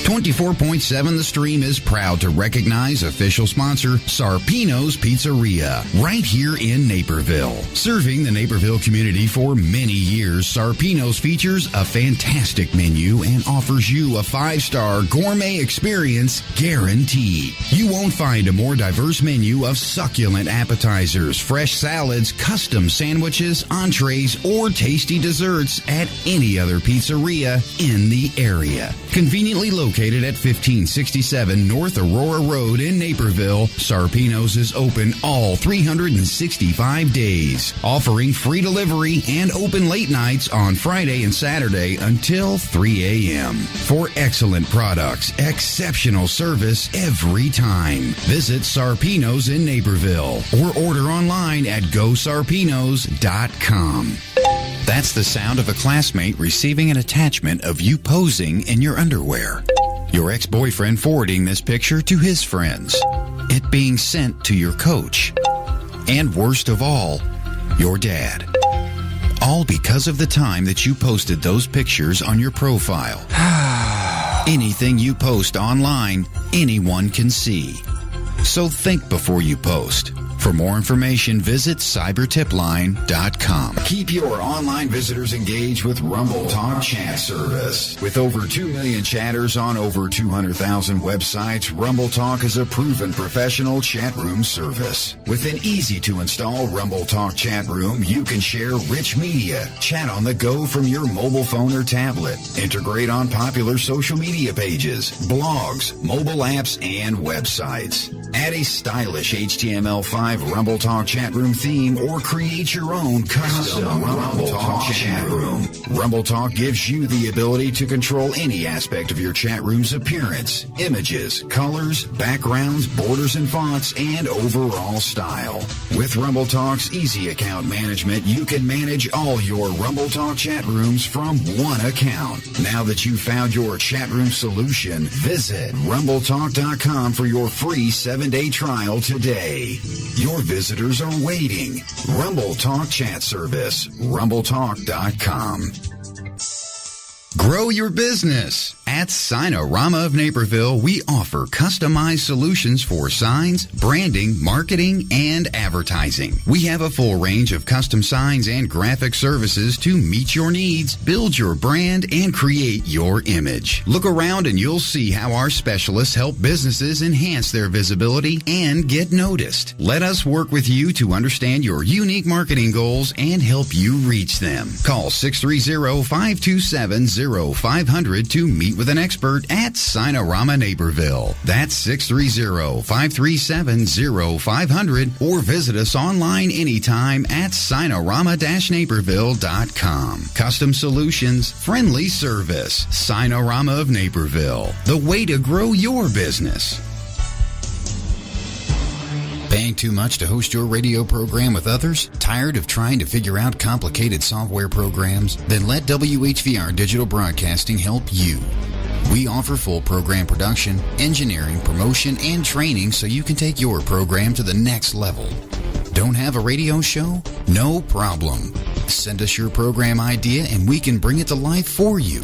24.7 The Stream is proud to recognize official sponsor Sarpino's Pizzeria, right here in Naperville. Serving the Naperville community for many years, Sarpino's features a fantastic menu and offers you a 5-star gourmet experience guaranteed. You won't find a more diverse menu of succulent appetizers, fresh salads, custom sandwiches, entrees, or tasty desserts at any other pizzeria in the area. Conveniently located at 1567 North Aurora Road in Naperville, Sarpino's is open all 365 days, offering free delivery and open late nights on Friday and Saturday until 3 a.m. For excellent products, exceptional service every time. Visit Sarpino's in Naperville or order online at GoSarpinos.com. That's the sound of a classmate receiving an attachment of you posing in your underwear. Your ex-boyfriend forwarding this picture to his friends. It being sent to your coach. And worst of all, your dad. All because of the time that you posted those pictures on your profile. Anything you post online, anyone can see. So think before you post. For more information, visit cybertipline.com. Keep your online visitors engaged with Rumble Talk chat service. With over 2 million chatters on over 200,000 websites, Rumble Talk is a proven professional chat room service. With an easy-to-install Rumble Talk chat room, you can share rich media, chat on the go from your mobile phone or tablet, integrate on popular social media pages, blogs, mobile apps, and websites. Add a stylish HTML5 Rumble Talk chat room theme or create your own custom Rumble Talk chat room. Rumble Talk gives you the ability to control any aspect of your chat room's appearance, images, colors, backgrounds, borders and fonts, and overall style. With Rumble Talk's easy account management, you can manage all your Rumble Talk chat rooms from one account. Now that you've found your chat room solution, visit rumbletalk.com for your free 7-day trial today. Your visitors are waiting. Rumble Talk chat service. rumbletalk.com. Grow your business. At Signorama of Naperville, we offer customized solutions for signs, branding, marketing, and advertising. We have a full range of custom signs and graphic services to meet your needs, build your brand, and create your image. Look around and you'll see how our specialists help businesses enhance their visibility and get noticed. Let us work with you to understand your unique marketing goals and help you reach them. Call 630-527-0500 to meet with an expert at Signorama Naperville. That's 630-537-0500 or visit us online anytime at Signorama-Naperville.com. Custom solutions, friendly service. Signorama of Naperville, the way to grow your business. Paying too much to host your radio program with others? Tired of trying to figure out complicated software programs? Then let WHVR Digital Broadcasting help you. We offer full program production, engineering, promotion, and training so you can take your program to the next level. Don't have a radio show? No problem. Send us your program idea and we can bring it to life for you.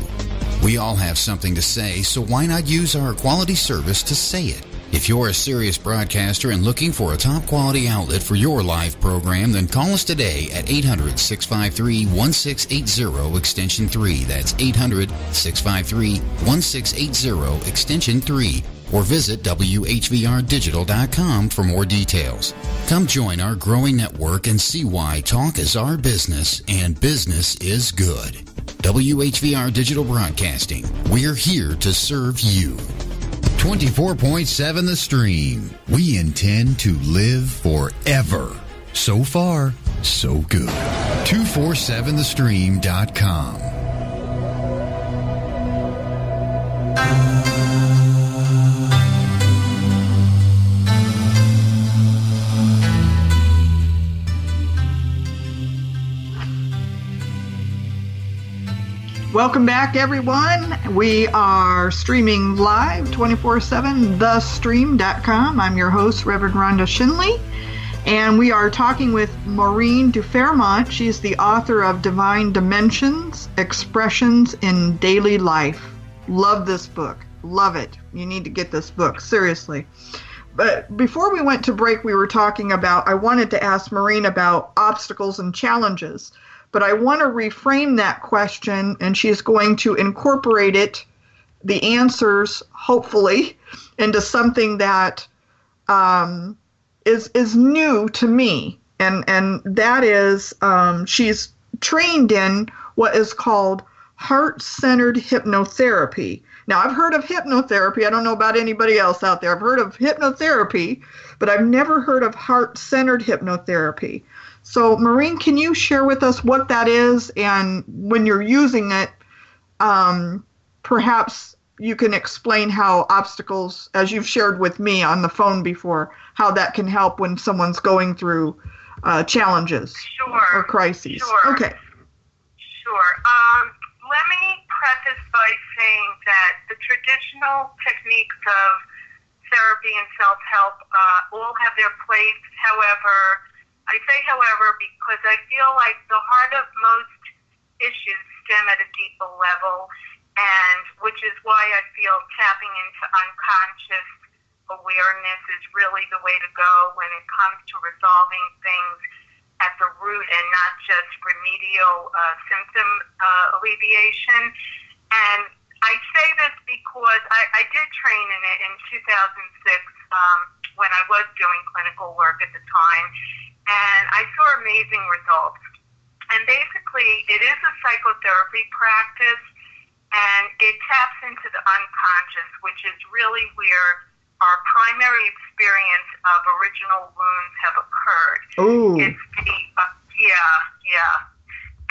We all have something to say, so why not use our quality service to say it? If you're a serious broadcaster and looking for a top quality outlet for your live program, then call us today at 800-653-1680 extension 3. That's 800-653-1680 extension 3. Or visit WHVRdigital.com for more details. Come join our growing network and see why talk is our business and business is good. WHVR Digital Broadcasting. We're here to serve you. 24.7 The Stream. We intend to live forever. So far, so good. 247thestream.com. Welcome back, everyone. We are streaming live 24/7, thestream.com. I'm your host, Reverend Rhonda Shinley, and we are talking with Moreen DuFermont. She's the author of Divine Dimensions, Expressions in Daily Life. Love this book. Love it. You need to get this book, seriously. But before we went to break, we were talking about, I wanted to ask Moreen about obstacles and challenges. But I want to reframe that question, and she's going to incorporate it, the answers, hopefully, into something that is new to me. And that is she's trained in what is called heart-centered hypnotherapy. Now, I've heard of hypnotherapy. I don't know about anybody else out there. I've heard of hypnotherapy, but I've never heard of heart-centered hypnotherapy. So, Moreen, can you share with us what that is, and when you're using it, perhaps you can explain how obstacles, as you've shared with me on the phone before, how that can help when someone's going through challenges or crises. Sure. Okay. Sure. Let me preface by saying that the traditional techniques of therapy and self-help all have their place. However, I say however because I feel like the heart of most issues stem at a deeper level, and which is why I feel tapping into unconscious awareness is really the way to go when it comes to resolving things at the root and not just remedial symptom alleviation. And I say this because I did train in it in 2006 when I was doing clinical work at the time. And I saw amazing results. And basically, it is a psychotherapy practice, and it taps into the unconscious, which is really where our primary experience of original wounds have occurred. Ooh. It's the, yeah.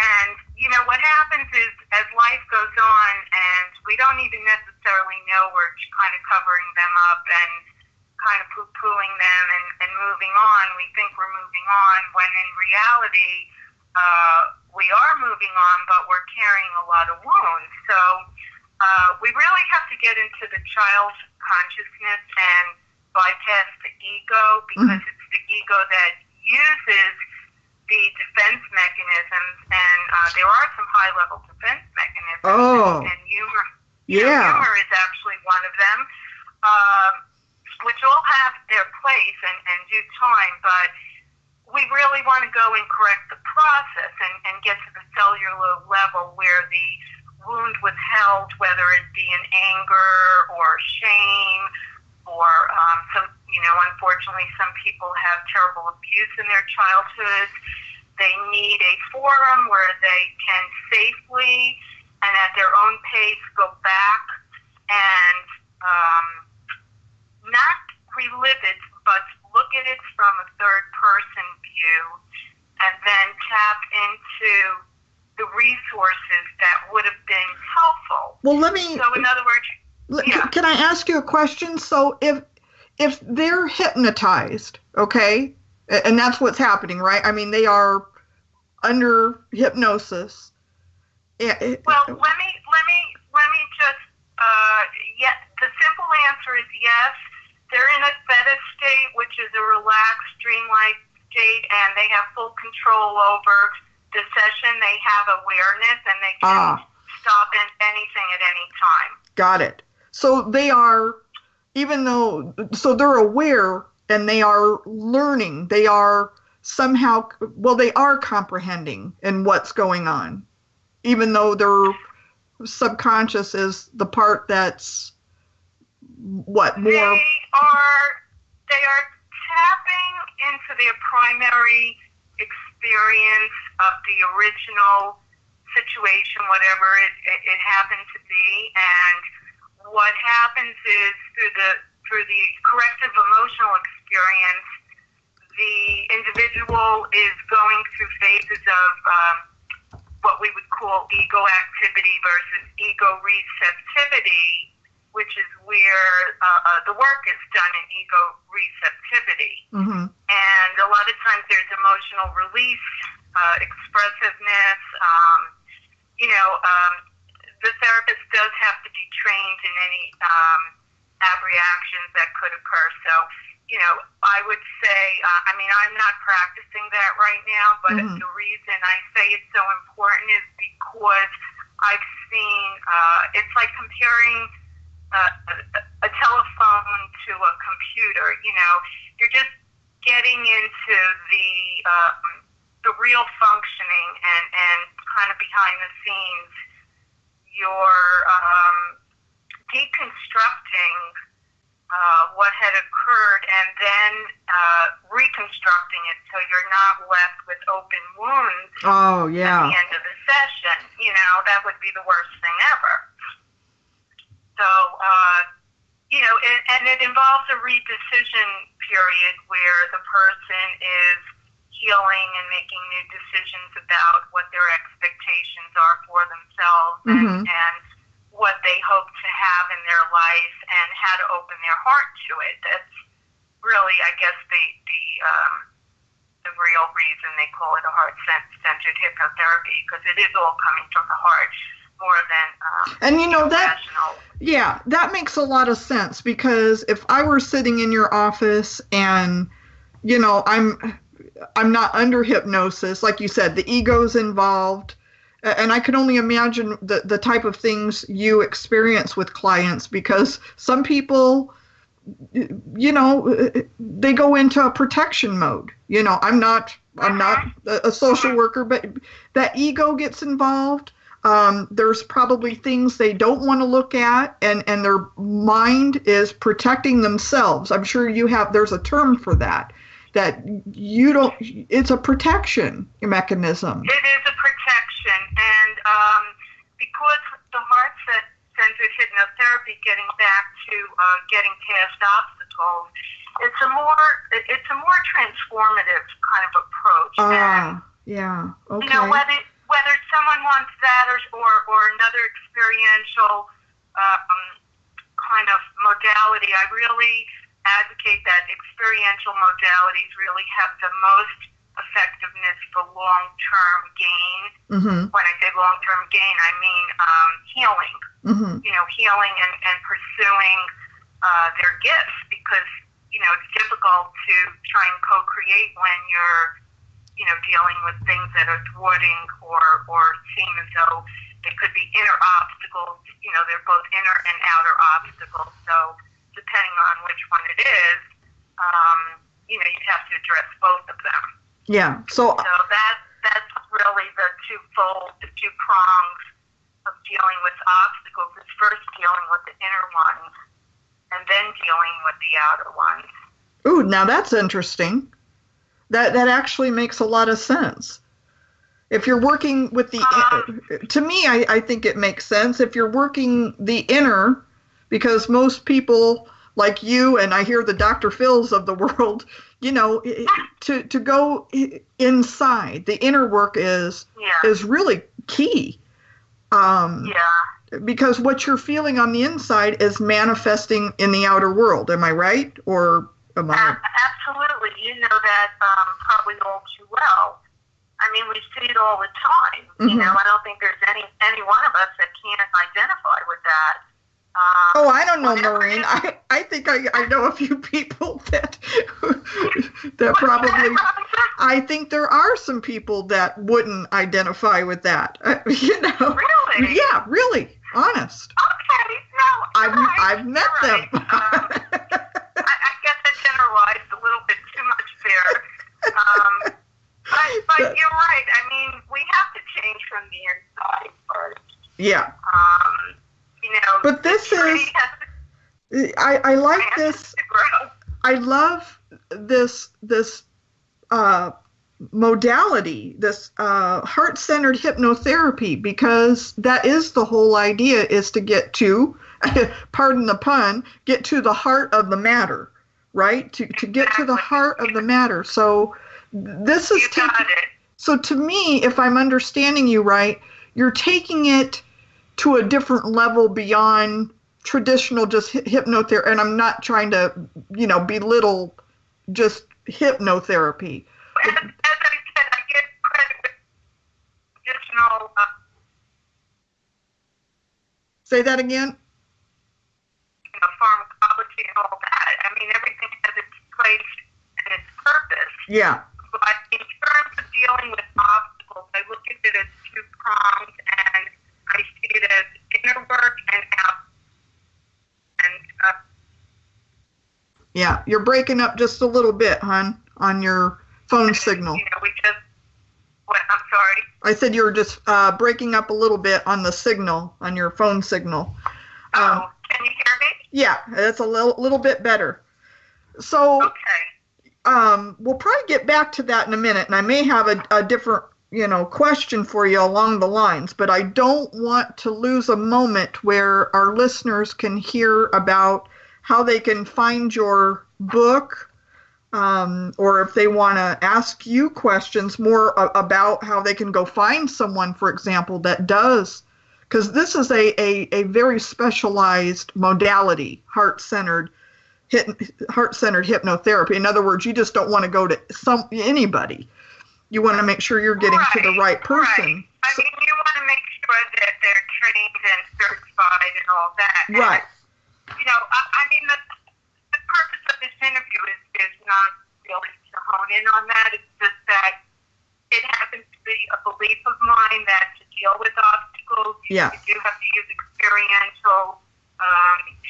And, you know, what happens is as life goes on and we don't even necessarily know we're kind of covering them up and kind of poo-pooing them and moving on. We think we're moving on when in reality we are moving on, but we're carrying a lot of wounds. So we really have to get into the child's consciousness and bypass the ego, because it's the ego that uses the defense mechanisms, and there are some high-level defense mechanisms, and humor. Yeah. Humor is actually one of them. Which all have their place and due time, but we really want to go and correct the process and get to the cellular level where the wound was held, whether it be in anger or shame or unfortunately some people have terrible abuse in their childhood. They need a forum where they can safely and at their own pace go back and not relive it, but look at it from a third-person view and then tap into the resources that would have been helpful. Well, let me... So, in other words... Can I ask you a question? So, if they're hypnotized, okay, and that's what's happening, right? I mean, they are under hypnosis. Well, let me just, the simple answer is yes. They're in a theta state, which is a relaxed, dreamlike state, and they have full control over the session. They have awareness, and they can stop anything at any time. Got it. So they are, so they're aware, and they are learning. They are somehow, they are comprehending in what's going on, even though their subconscious is the part that's more. They are tapping into their primary experience of the original situation, whatever it happened to be, and what happens is through the corrective emotional experience, the individual is going through phases of what we would call ego activity versus ego receptivity, which is where the work is done in ego receptivity. Mm-hmm. And a lot of times there's emotional release, expressiveness. The therapist does have to be trained in any reactions that could occur. So, I would say, I'm not practicing that right now, but the reason I say it's so important is because I've seen, it's like comparing a telephone to a computer. You're just getting into the real functioning and kind of behind the scenes. You're deconstructing what had occurred and then reconstructing it so you're not left with open wounds at the end of the session. That would be the worst thing ever. So, and it involves a redecision period where the person is healing and making new decisions about what their expectations are for themselves and what they hope to have in their life and how to open their heart to it. That's really, I guess, the real reason they call it a heart-centered hypnotherapy, because it is all coming from the heart more than that makes a lot of sense, because if I were sitting in your office and I'm not under hypnosis, like you said, the ego's involved. And I can only imagine the type of things you experience with clients, because some people, they go into a protection mode. I'm not a social worker, but that ego gets involved. There's probably things they don't want to look at, and their mind is protecting themselves. I'm sure there's a term for that it's a protection mechanism. It is a protection, and because the heart-centered hypnotherapy, getting back to getting past obstacles, it's a more transformative kind of approach. Okay. Whether someone wants that or another experiential kind of modality, I really advocate that experiential modalities really have the most effectiveness for long-term gain. When I say long-term gain, I mean healing. Healing and pursuing their gifts, because it's difficult to try and co-create when you're dealing with things that are thwarting or seem as though it could be inner obstacles. They're both inner and outer obstacles. So depending on which one it is, you have to address both of them. Yeah. So that's really the two prongs of dealing with obstacles. Is first dealing with the inner ones, and then dealing with the outer ones. Ooh, now that's interesting. That actually makes a lot of sense. If you're working with to me, I think it makes sense. If you're working the inner, because most people like you, and I hear the Dr. Phils of the world, to go inside, the inner work is really key. because what you're feeling on the inside is manifesting in the outer world. Am I right? Or am I? Absolutely. You know that probably all too well. I mean, we see it all the time. Mm-hmm. You know, I don't think there's any one of us that can't identify with that. I don't know, Moreen. I think I know a few people that probably. I think there are some people that wouldn't identify with that. You know. Really? Yeah, really. Honest. Okay. No, I've met them. I guess I generalized a little bit too much there. But you're right. I mean, we have to change from the inside first. Yeah. You know, but this is. I like this. I love this modality, this heart-centered hypnotherapy, because that is the whole idea, is to get to, pardon the pun, get to the heart of the matter, right? To get to the heart of the matter. So this is so to me, if I'm understanding you right, you're taking it to a different level beyond traditional just hypnotherapy. And I'm not trying to, belittle just hypnotherapy. As I said, I get credit with additional. Say that again? Pharmacology and all that. I mean, everything has its place and its purpose. Yeah. But in terms of dealing with obstacles, I look at it as two-pronged, and I see it as inner work and out. And yeah, you're breaking up just a little bit, hon, on your phone signal. I'm sorry? I said you were just breaking up a little bit on the signal, on your phone signal. Can you hear me? Yeah, that's a little bit better. So, okay. We'll probably get back to that in a minute, and I may have a different, question for you along the lines, but I don't want to lose a moment where our listeners can hear about how they can find your book, or if they want to ask you questions more about how they can go find someone, for example, that does, because this is a very specialized modality, heart-centered hypnotherapy. In other words, you just don't want to go to anybody. You want to make sure you're getting to the right person. Right. I mean, you want to make sure that they're trained and certified and all that. Right. And, I mean, the purpose of this interview is not really to hone in on that. It's just that it happens to be a belief of mine that to deal with obstacles, you do have to use experiential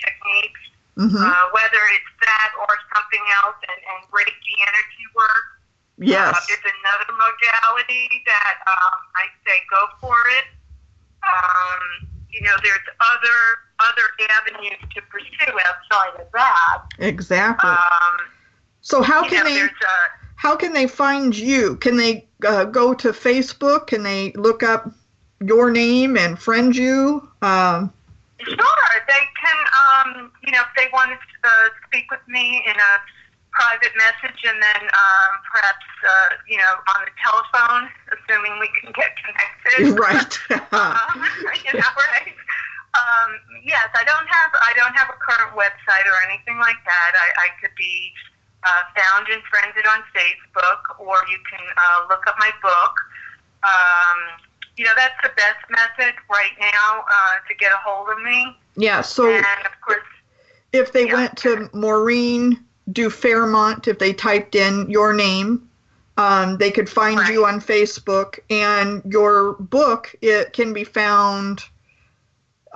techniques, whether it's that or something else, and Reiki energy work. Yes. It's another modality that I say go for it. There's other avenues to pursue outside of that. Exactly. So how can they find you? Can they go to Facebook? Can they look up your name and friend you? Sure. They can, if they want to speak with me in a private message, and then perhaps, on the telephone, assuming we can get connected. Right. Right. Yes, I don't have a current website or anything like that. I could be found and friended on Facebook, or you can look up my book. That's the best method right now to get a hold of me. Yeah. So, and of course, if they went to Moreen DuFermont, if they typed in your name, they could find you on Facebook, and your book, it can be found.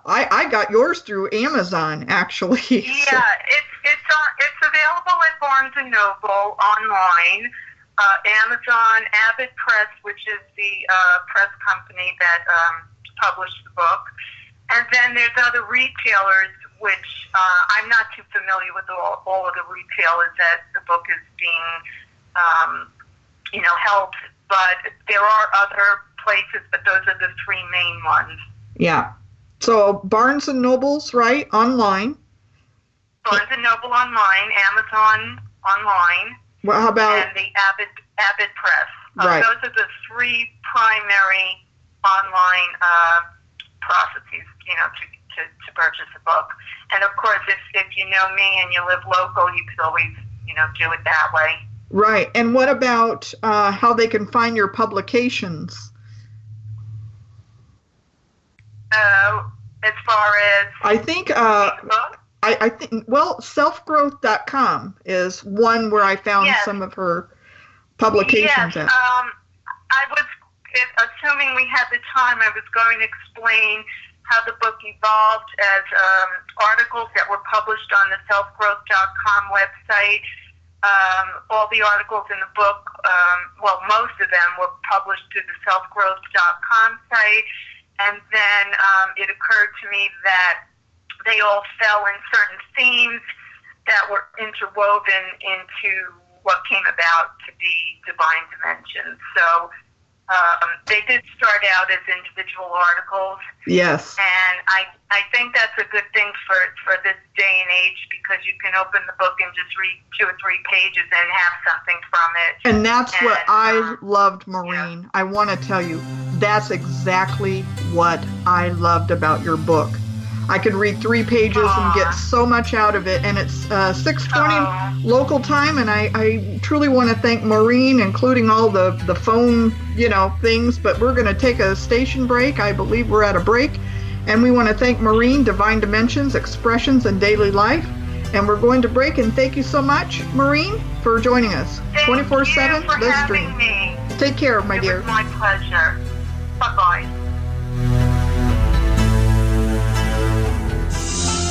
I got yours through Amazon, actually. Yeah, it's available at Barnes & Noble online, Amazon, Abbott Press, which is the press company that published the book, and then there's other retailers, which I'm not too familiar with all of the retailers that the book is being, held, but there are other places, but those are the three main ones. Yeah. So Barnes & Noble's, right, online. Barnes & Noble online, Amazon online. Well, how about... And the Abbott Press. Right. Those are the three primary online processes, to purchase a book. And of course, if you know me and you live local, you could always, do it that way. Right. And what about how they can find your publications? As far as I think I think selfgrowth.com is one where I found some of her publications at. I was assuming we had the time. I was going to explain how the book evolved as articles that were published on the selfgrowth.com website. All the articles in the book, most of them were published to the selfgrowth.com site. And then it occurred to me that they all fell in certain themes that were interwoven into what came about to be Divine Dimensions. So they did start out as individual articles. Yes. And I think that's a good thing for this day and age, because you can open the book and just read 2 or 3 pages and have something from it. And that's what I loved, Moreen. I want to tell you, that's exactly what I loved about your book. I could read 3 pages and get so much out of it, and it's 6:20 local time, and I truly want to thank Moreen, including all the phone, things, but we're going to take a station break. I believe we're at a break, and we want to thank Moreen, Divine Dimensions, Expressions, and Daily Life, and we're going to break, and thank you so much, Moreen, for joining us. 24/7, The Stream. Me. Take care, my dear. It was my pleasure. Bye-bye.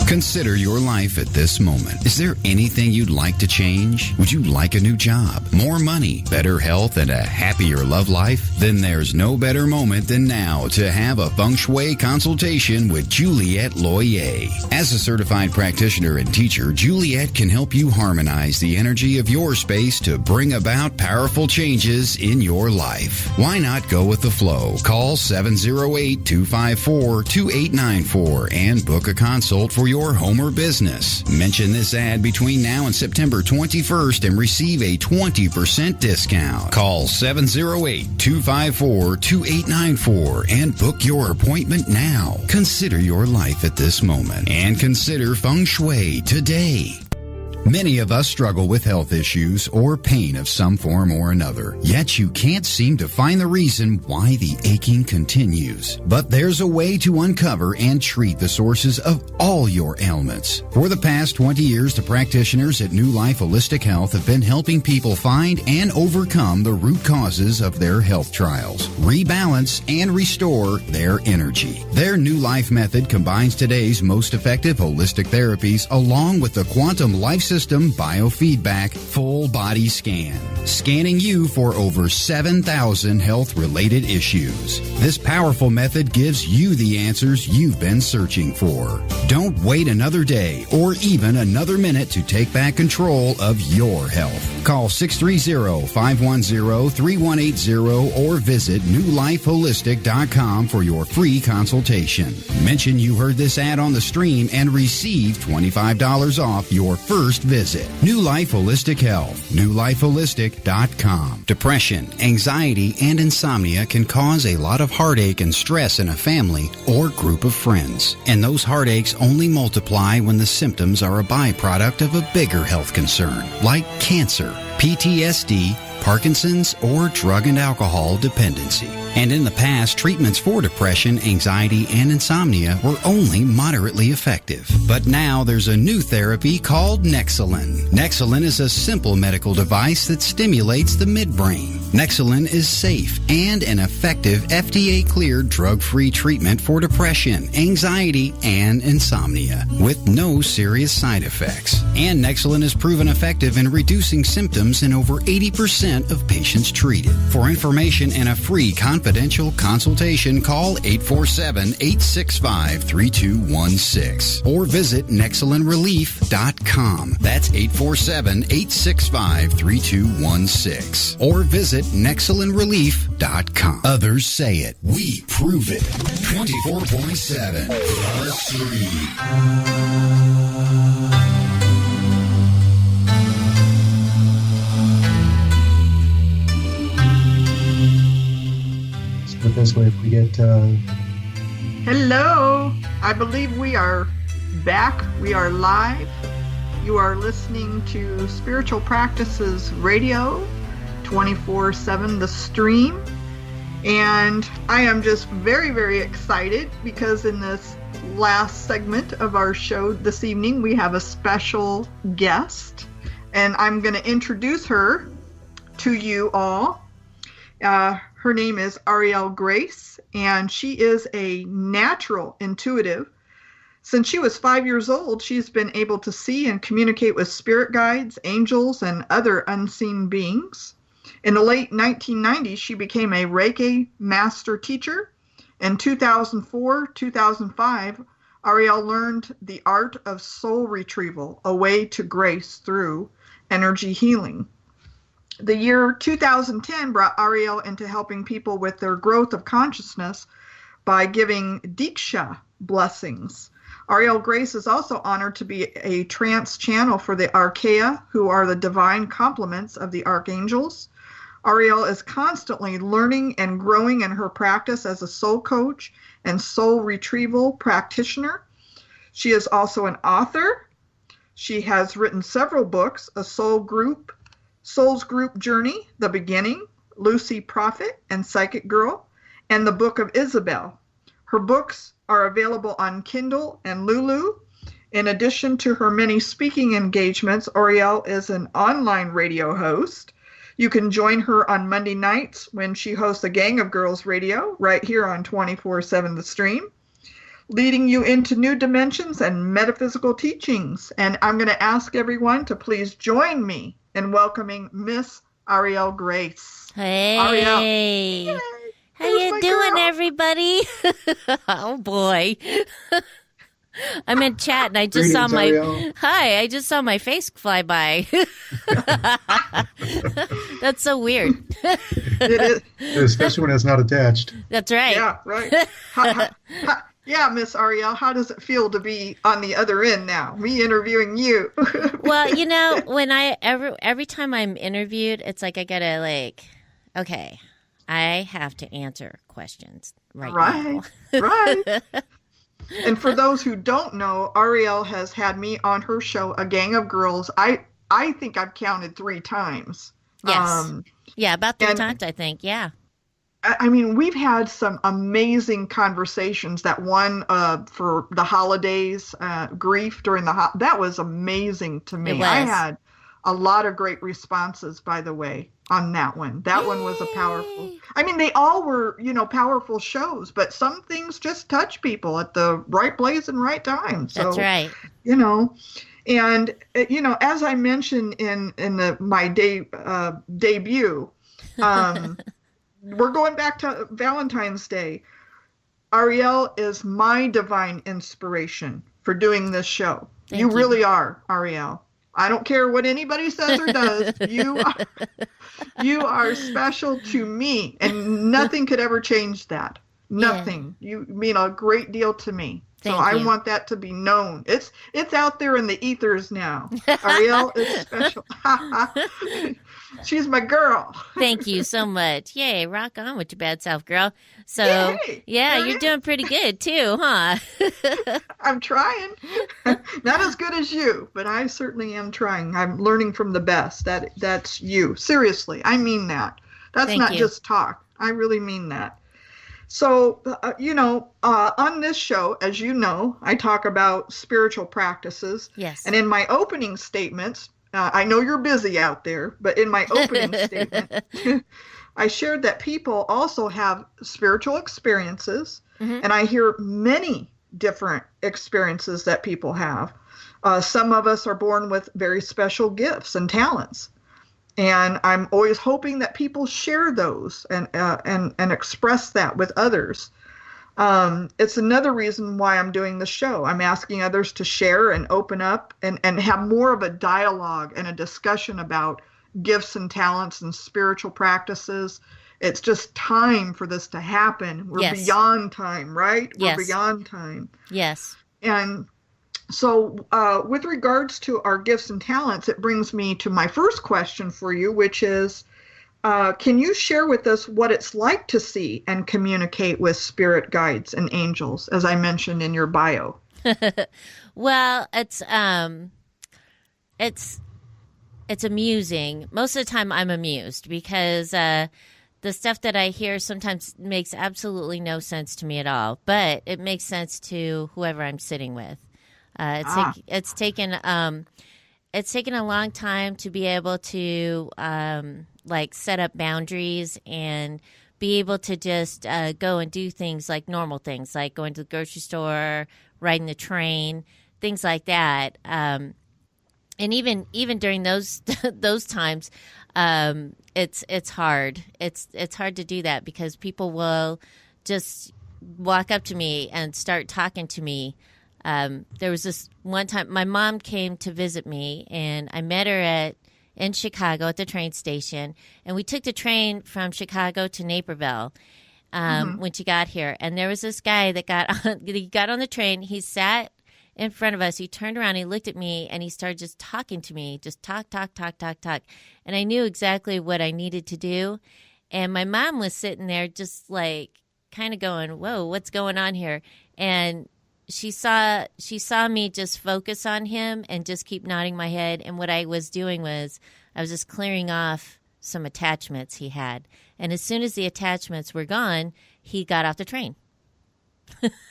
Consider your life at this moment. Is there anything you'd like to change? Would you like a new job, more money, better health, and a happier love life? Then there's no better moment than now to have a feng shui consultation with Juliette Loyer. As a certified practitioner and teacher, Juliette can help you harmonize the energy of your space to bring about powerful changes in your life. Why not go with the flow? Call 708-254-2894 and book a consult for your home or business. Mention this ad between now and September 21st and receive a 20% discount. Call 708-254-2894 and book your appointment now. Consider your life at this moment and consider feng shui today. Many of us struggle with health issues or pain of some form or another, yet you can't seem to find the reason why the aching continues. But there's a way to uncover and treat the sources of all your ailments. For the past 20 years, the practitioners at New Life Holistic Health have been helping people find and overcome the root causes of their health trials, rebalance, and restore their energy. Their New Life method combines today's most effective holistic therapies along with the quantum life system biofeedback full body scan, scanning you for over 7,000 health-related issues. This powerful method gives you the answers you've been searching for. Don't wait another day or even another minute to take back control of your health. Call 630-510-3180 or visit newlifeholistic.com for your free consultation. Mention you heard this ad on the stream and receive $25 off your first visit. New Life Holistic Health. newlifeholistic.com. Depression, anxiety, and insomnia can cause a lot of heartache and stress in a family or group of friends. And those heartaches only multiply when the symptoms are a byproduct of a bigger health concern, like cancer, PTSD, Parkinson's, or drug and alcohol dependency. And in the past, treatments for depression, anxiety, and insomnia were only moderately effective. But now there's a new therapy called Nexalin. Nexalin is a simple medical device that stimulates the midbrain. Nexalin is safe and an effective FDA-cleared drug-free treatment for depression, anxiety, and insomnia with no serious side effects. And Nexalin is proven effective in reducing symptoms in over 80% of patients treated. For information and a free confidential consultation, call 847-865-3216 or visit NexalinRelief.com. That's 847-865-3216 or visit NexalinRelief.com. Others say it. We prove it. 24.7 The Stream. But this way, if we get Hello. I believe we are back. We are live. You are listening to Spiritual Practices Radio, 24/7, the stream. And I am just very, very excited because in this last segment of our show this evening, we have a special guest. And I'm going to introduce her to you all. Her name is Auriel Grace, and she is a natural intuitive. Since she was 5 years old, she's been able to see and communicate with spirit guides, angels, and other unseen beings. In the late 1990s, she became a Reiki master teacher. In 2004-2005, Auriel learned the art of soul retrieval, a way to grace through energy healing. The year 2010 brought Auriel into helping people with their growth of consciousness by giving Diksha blessings. Auriel Grace is also honored to be a trance channel for the Archaea, who are the divine complements of the archangels. Auriel is constantly learning and growing in her practice as a soul coach and soul retrieval practitioner. She is also an author. She has written several books, a Soul's Group Journey, The Beginning, Lucy Prophet, and Psychic Girl, and the Book of Isabel. Her books are available on Kindle and Lulu. In addition to her many speaking engagements, Auriel is an online radio host. You can join her on Monday nights when she hosts a Gang of Girls radio right here on 24/7 The Stream, leading you into new dimensions and metaphysical teachings. And I'm going to ask everyone to please join me in welcoming Miss Auriel Grace. Hey. Auriel. How you doing, everybody? Oh, boy. I'm in chat, and I just saw my... Auriel. Hi, I just saw my face fly by. That's so weird. It is. Especially when it's not attached. That's right. Yeah, right. Yeah, Miss Auriel, how does it feel to be on the other end now? Me interviewing you. Well, you know, when every time I'm interviewed, it's like I gotta okay, I have to answer questions now. Right. And for those who don't know, Auriel has had me on her show, A Gang of Girls. I think I've counted 3 times. Yes. Yeah, about 3 times, I think. Yeah. I mean, we've had some amazing conversations. That one for the holidays, grief during that was amazing to me. It was. I had a lot of great responses, by the way, on that one. That one was a powerful. I mean, they all were, powerful shows, but some things just touch people at the right place and right time. So, that's right. And as I mentioned in my debut. We're going back to Valentine's Day. Auriel is my divine inspiration for doing this show. You really are, Auriel. I don't care what anybody says or does. You are special to me, and nothing could ever change that. Nothing. Yeah. You mean a great deal to me. So I want that to be known. It's out there in the ethers now. Auriel is special. She's my girl. Thank you so much. Yay, rock on with your bad self, girl. So, you're doing pretty good too, huh? I'm trying. Not as good as you, but I certainly am trying. I'm learning from the best. That's you. Seriously, I mean that. That's not just talk. I really mean that. So, on this show, as you know, I talk about spiritual practices. Yes. And in my opening statements, I know you're busy out there, but in my opening statement, I shared that people also have spiritual experiences, and I hear many different experiences that people have. Some of us are born with very special gifts and talents. And I'm always hoping that people share those and express that with others. It's another reason why I'm doing the show. I'm asking others to share and open up and have more of a dialogue and a discussion about gifts and talents and spiritual practices. It's just time for this to happen. We're beyond time, right? Yes. We're beyond time. Yes. And so with regards to our gifts and talents, it brings me to my first question for you, which is, Can you share with us what it's like to see and communicate with spirit guides and angels, as I mentioned in your bio? Well, it's amusing. Most of the time I'm amused because the stuff that I hear sometimes makes absolutely no sense to me at all, but it makes sense to whoever I'm sitting with. It's taken a long time to be able to like set up boundaries and be able to just go and do things like normal things, like going to the grocery store, riding the train, things like that. And even during those those times, it's hard. It's hard to do that because people will just walk up to me and start talking to me. There was this one time my mom came to visit me, and I met her in Chicago at the train station, and we took the train from Chicago to Naperville when she got here. And there was this guy that got on the train. He sat in front of us. He turned around, he looked at me, and he started just talking to me, just talk. And I knew exactly what I needed to do. And my mom was sitting there just like kind of going, whoa, what's going on here? And she saw me just focus on him and just keep nodding my head. And what I was doing was I was just clearing off some attachments he had. And as soon as the attachments were gone, he got off the train.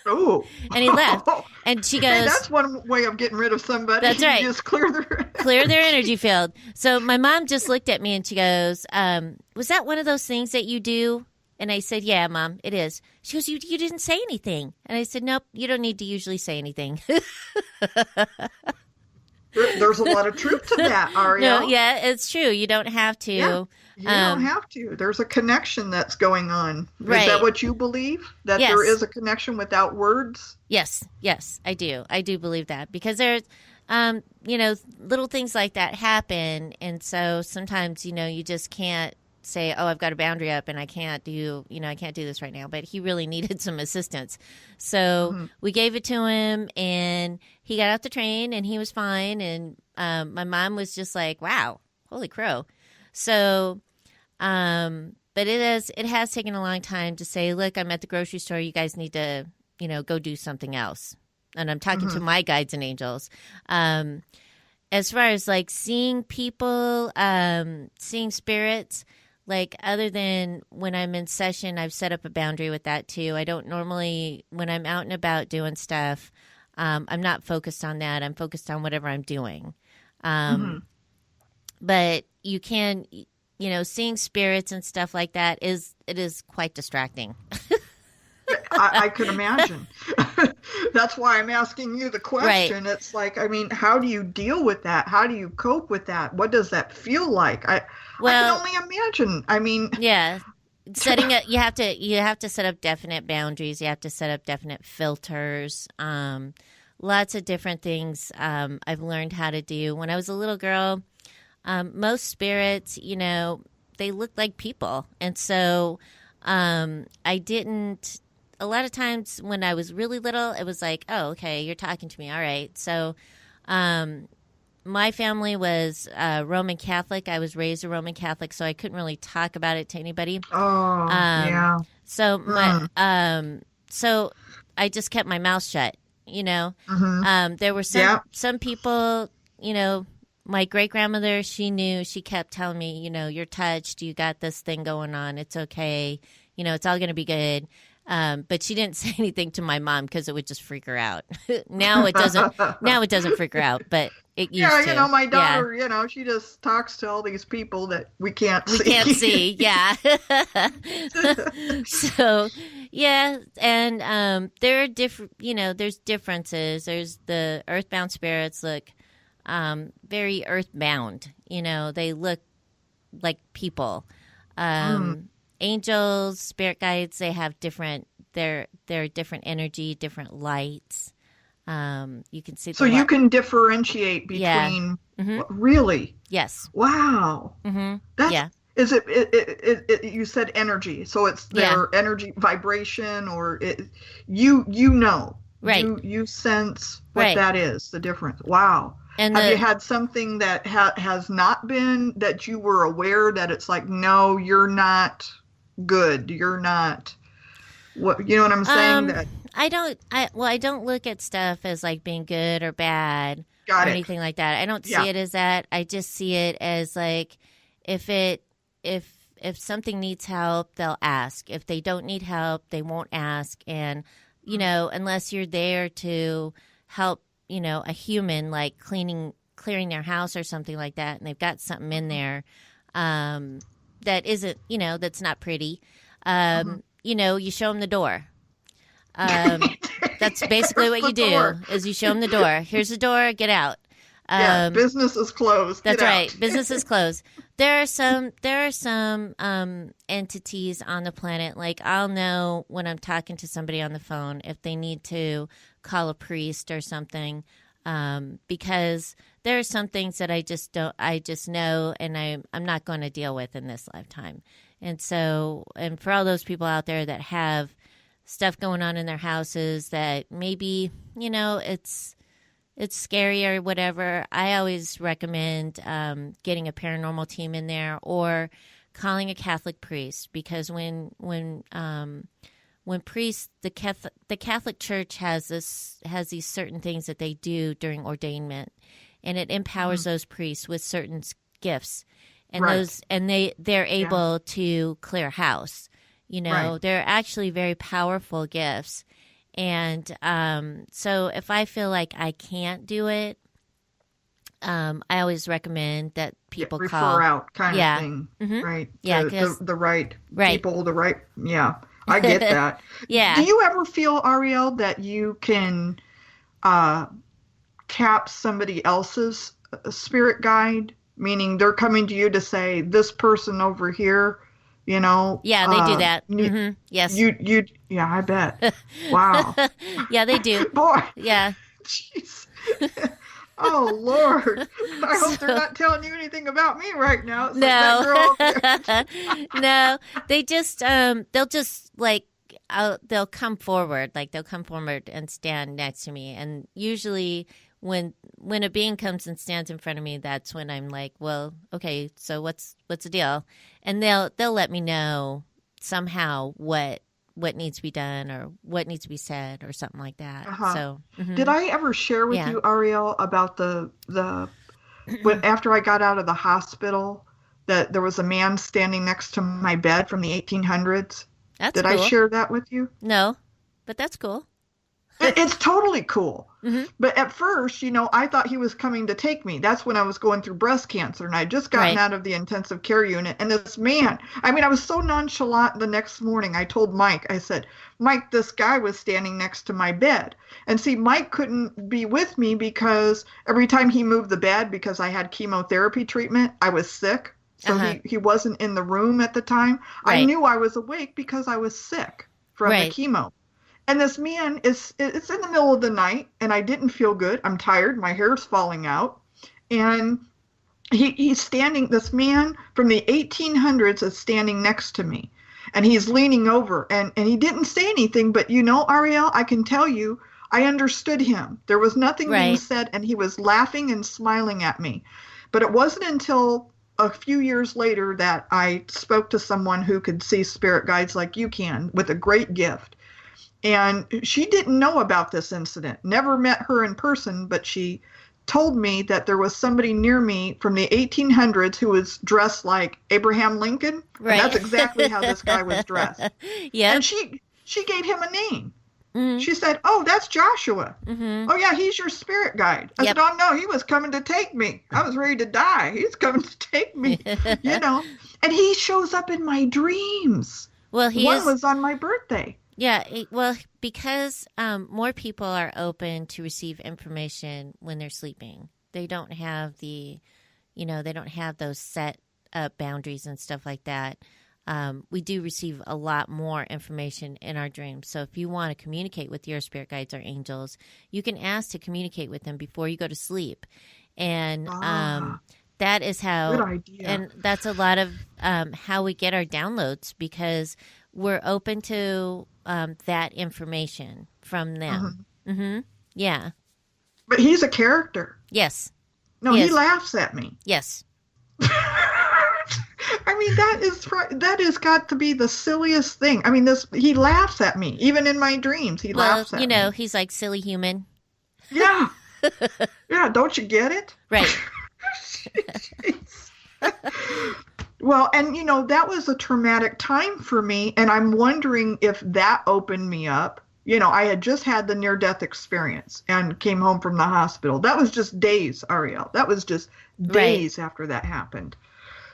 Oh. And he left. And she goes, hey, that's one way of getting rid of somebody. That's right. You just clear their energy field. So my mom just looked at me and she goes, was that one of those things that you do? And I said, yeah, Mom, it is. She goes, you didn't say anything. And I said, nope, you don't need to usually say anything. There's a lot of truth to that, Auriel. No, yeah, it's true. You don't have to. Yeah, you don't have to. There's a connection that's going on. Right. Is that what you believe? That Yes. there is a connection without words? Yes, I do. I do believe that because there's, little things like that happen. And so sometimes, you just can't say, oh, I've got a boundary up and I can't do this right now. But he really needed some assistance. So we gave it to him and he got off the train and he was fine. And my mom was just like, wow, holy crow. So, but it has taken a long time to say, look, I'm at the grocery store. You guys need to, go do something else. And I'm talking to my guides and angels. As far as like seeing people, seeing spirits, like other than when I'm in session, I've set up a boundary with that too. I don't normally, when I'm out and about doing stuff, I'm not focused on that. I'm focused on whatever I'm doing. But you can, seeing spirits and stuff like that it is quite distracting. I can imagine. That's why I'm asking you the question. Right. It's like, how do you deal with that? How do you cope with that? What does that feel like? I can only imagine. Yeah. Setting it, you have to set up definite boundaries. You have to set up definite filters. Lots of different things I've learned how to do. When I was a little girl, most spirits, they look like people. And so I didn't. A lot of times when I was really little, it was like, oh, okay, you're talking to me. All right. So my family was Roman Catholic. I was raised a Roman Catholic, so I couldn't really talk about it to anybody. Oh, yeah. So so I just kept my mouth shut, There were some people, my great-grandmother, she knew, she kept telling me, you're touched, you got this thing going on, it's okay, it's all going to be good. But she didn't say anything to my mom because it would just freak her out. Now it doesn't freak her out, but it used to. My daughter, she just talks to all these people that we can't see. We can't see, yeah. So, yeah, and there are different, there's differences. There's the earthbound spirits look very earthbound. They look like people. Angels, spirit guides, they have different, they're different energy, different lights. You can see. So you can differentiate between, really? Yes. Wow. That's, Is it, you said energy, so it's their energy vibration or you know. Right. You sense what that is, the difference. Wow. And have you had something that has not been, that you were aware that it's like, no, you're not good. You're not, what, you know what I'm saying? That I don't look at stuff as like being good or bad Got or it. anything like that. I don't see it as that. I just see it as like, if something needs help, they'll ask. If they don't need help, they won't ask. And, unless you're there to help, a human, like clearing their house or something like that, and they've got something in there that isn't, that's not pretty, you show them the door. That's basically what you do, is you show them the door. Here's the door, get out. Business is closed. That's right. Business is closed. There are some entities on the planet. Like, I'll know when I'm talking to somebody on the phone if they need to call a priest or something, because there are some things that I just know, and I'm not going to deal with in this lifetime. And so, and for all those people out there that have stuff going on in their houses that maybe, it's scary or whatever, I always recommend getting a paranormal team in there or calling a Catholic priest, because when priests, the Catholic Church has these certain things that they do during ordainment, and it empowers those priests with certain gifts, and they're able to clear house. They're actually very powerful gifts. And so if I feel like I can't do it, I always recommend that people refer call out kind of thing, right? Yeah, the right people, the right. Yeah, I get that. Yeah. Do you ever feel, Auriel, that you can tap somebody else's spirit guide? Meaning they're coming to you to say, this person over here, Yeah, they do that. Yes. Yeah, I bet. Wow. Yeah, they do. Boy. Yeah. Jeez. Oh, Lord. I hope they're not telling you anything about me right now. It's No. like that girl No, they just, they'll just like, they'll come forward. Like, they'll come forward and stand next to me. And usually when a being comes and stands in front of me, that's when I'm like, well, okay, so what's the deal? And they'll let me know somehow what needs to be done or what needs to be said or something like that. So Did I ever share with you, Auriel, about the when after I got out of the hospital, that there was a man standing next to my bed from the 1800s? That's Did cool. I share that with you? No, but that's cool. It's totally cool. But at first, I thought he was coming to take me. That's when I was going through breast cancer, and I had just gotten out of the intensive care unit. And this man, I was so nonchalant the next morning. I told Mike, I said, Mike, this guy was standing next to my bed. And see, Mike couldn't be with me because every time he moved the bed, because I had chemotherapy treatment, I was sick. So he wasn't in the room at the time. I knew I was awake because I was sick from the chemo. And this man it's in the middle of the night, and I didn't feel good. I'm tired. My hair's falling out. And he's standing, this man from the 1800s is standing next to me. And he's leaning over, and he didn't say anything. But, Auriel, I can tell you, I understood him. There was nothing being said, and he was laughing and smiling at me. But it wasn't until a few years later that I spoke to someone who could see spirit guides like you can, with a great gift. And she didn't know about this incident, never met her in person, but she told me that there was somebody near me from the 1800s who was dressed like Abraham Lincoln. Right. And that's exactly how this guy was dressed. Yeah. And she gave him a name. She said, oh, that's Joshua. Oh, yeah, he's your spirit guide. I said, oh, no, he was coming to take me. I was ready to die. He's coming to take me, And he shows up in my dreams. Well, One was on my birthday. Yeah, because more people are open to receive information when they're sleeping. They don't have they don't have those set up boundaries and stuff like that. We do receive a lot more information in our dreams. So if you want to communicate with your spirit guides or angels, you can ask to communicate with them before you go to sleep. And that is how, good idea. And that's a lot of how we get our downloads, because we're open to that information from them. Yeah. But he's a character. Yes. No, he laughs at me. Yes. I mean, that is got to be the silliest thing. I mean, he laughs at me even in my dreams. He laughs at me. Well, he's like silly human. Yeah. Yeah, don't you get it? Right. Well, and that was a traumatic time for me, and I'm wondering if that opened me up. I had just had the near-death experience and came home from the hospital. That was just days, Auriel. That was just days after that happened.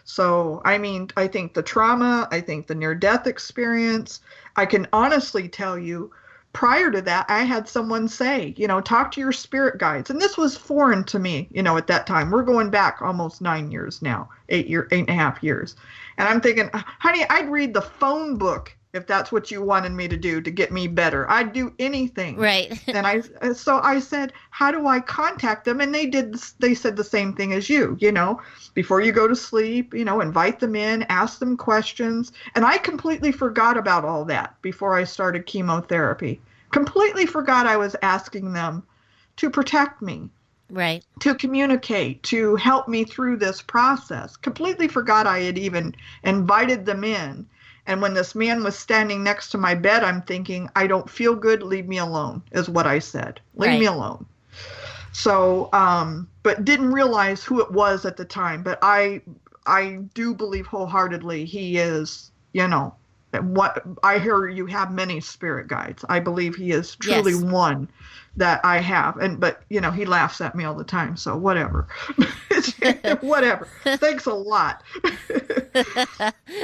So, I mean, I think the trauma, I think the near-death experience, I can honestly tell you, prior to that, I had someone say, talk to your spirit guides. And this was foreign to me, at that time. We're going back almost 9 years now, 8.5 years. And I'm thinking, honey, I'd read the phone book if that's what you wanted me to do to get me better. I'd do anything. Right. And so I said, how do I contact them? And they said the same thing as you, before you go to sleep, invite them in, ask them questions. And I completely forgot about all that before I started chemotherapy. Completely forgot I was asking them to protect me. Right. To communicate, to help me through this process. Completely forgot I had even invited them in. And when this man was standing next to my bed, I'm thinking, I don't feel good. Leave me alone, is what I said. Leave me alone. So, but didn't realize who it was at the time. But I do believe wholeheartedly he is, what I hear you have many spirit guides. I believe he is truly one that I have. But he laughs at me all the time. So whatever. Whatever. Thanks a lot.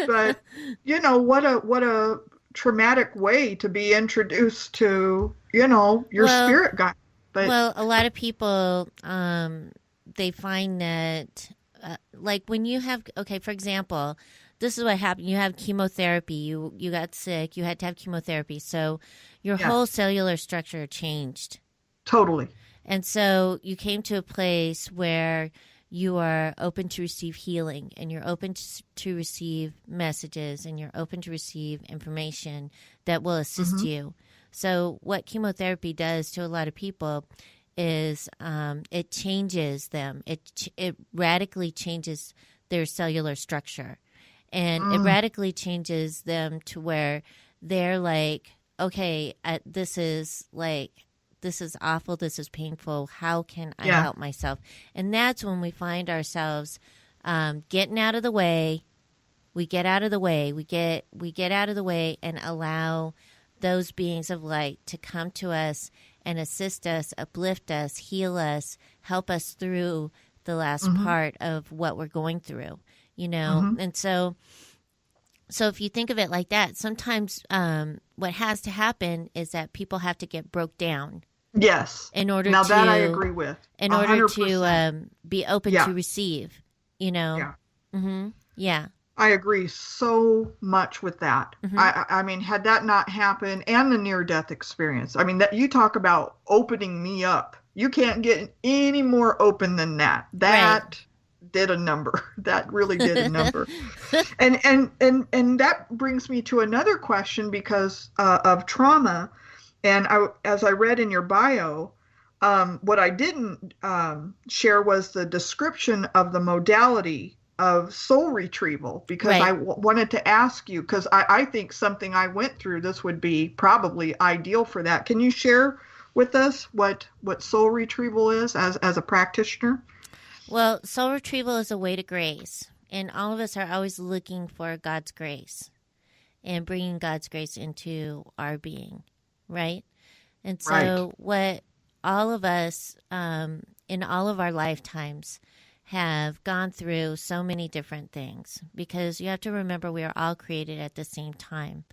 But what a traumatic way to be introduced to, your spirit guide. But a lot of people, they find that, like when you have, for example, this is what happened. You have chemotherapy. You got sick. You had to have chemotherapy. So your whole cellular structure changed. Totally. And so you came to a place where you are open to receive healing, and you're open to receive messages, and you're open to receive information that will assist you. So what chemotherapy does to a lot of people is it changes them. It radically changes their cellular structure. And it radically changes them to where they're like, okay, this is awful. This is painful. How can I help myself? And that's when we find ourselves getting out of the way. We get out of the way. We get out of the way and allow those beings of light to come to us and assist us, uplift us, heal us, help us through the last part of what we're going through. And so if you think of it like that, sometimes what has to happen is that people have to get broke down. Yes. Now that I agree with. In order to be open to receive, Yeah. Yeah. I agree so much with that. I mean, had that not happened and the near-death experience, I mean, that you talk about opening me up. You can't get any more open than that. That did a number. That really did a number. and that brings me to another question because of trauma. And as I read in your bio, what I didn't share was the description of the modality of soul retrieval, because I wanted to ask you, because I think something I went through, this would be probably ideal for that. Can you share with us what soul retrieval is as a practitioner? Well, soul retrieval is a way to grace, and all of us are always looking for God's grace and bringing God's grace into our being, right? And so what all of us in all of our lifetimes have gone through so many different things, because you have to remember we are all created at the same time.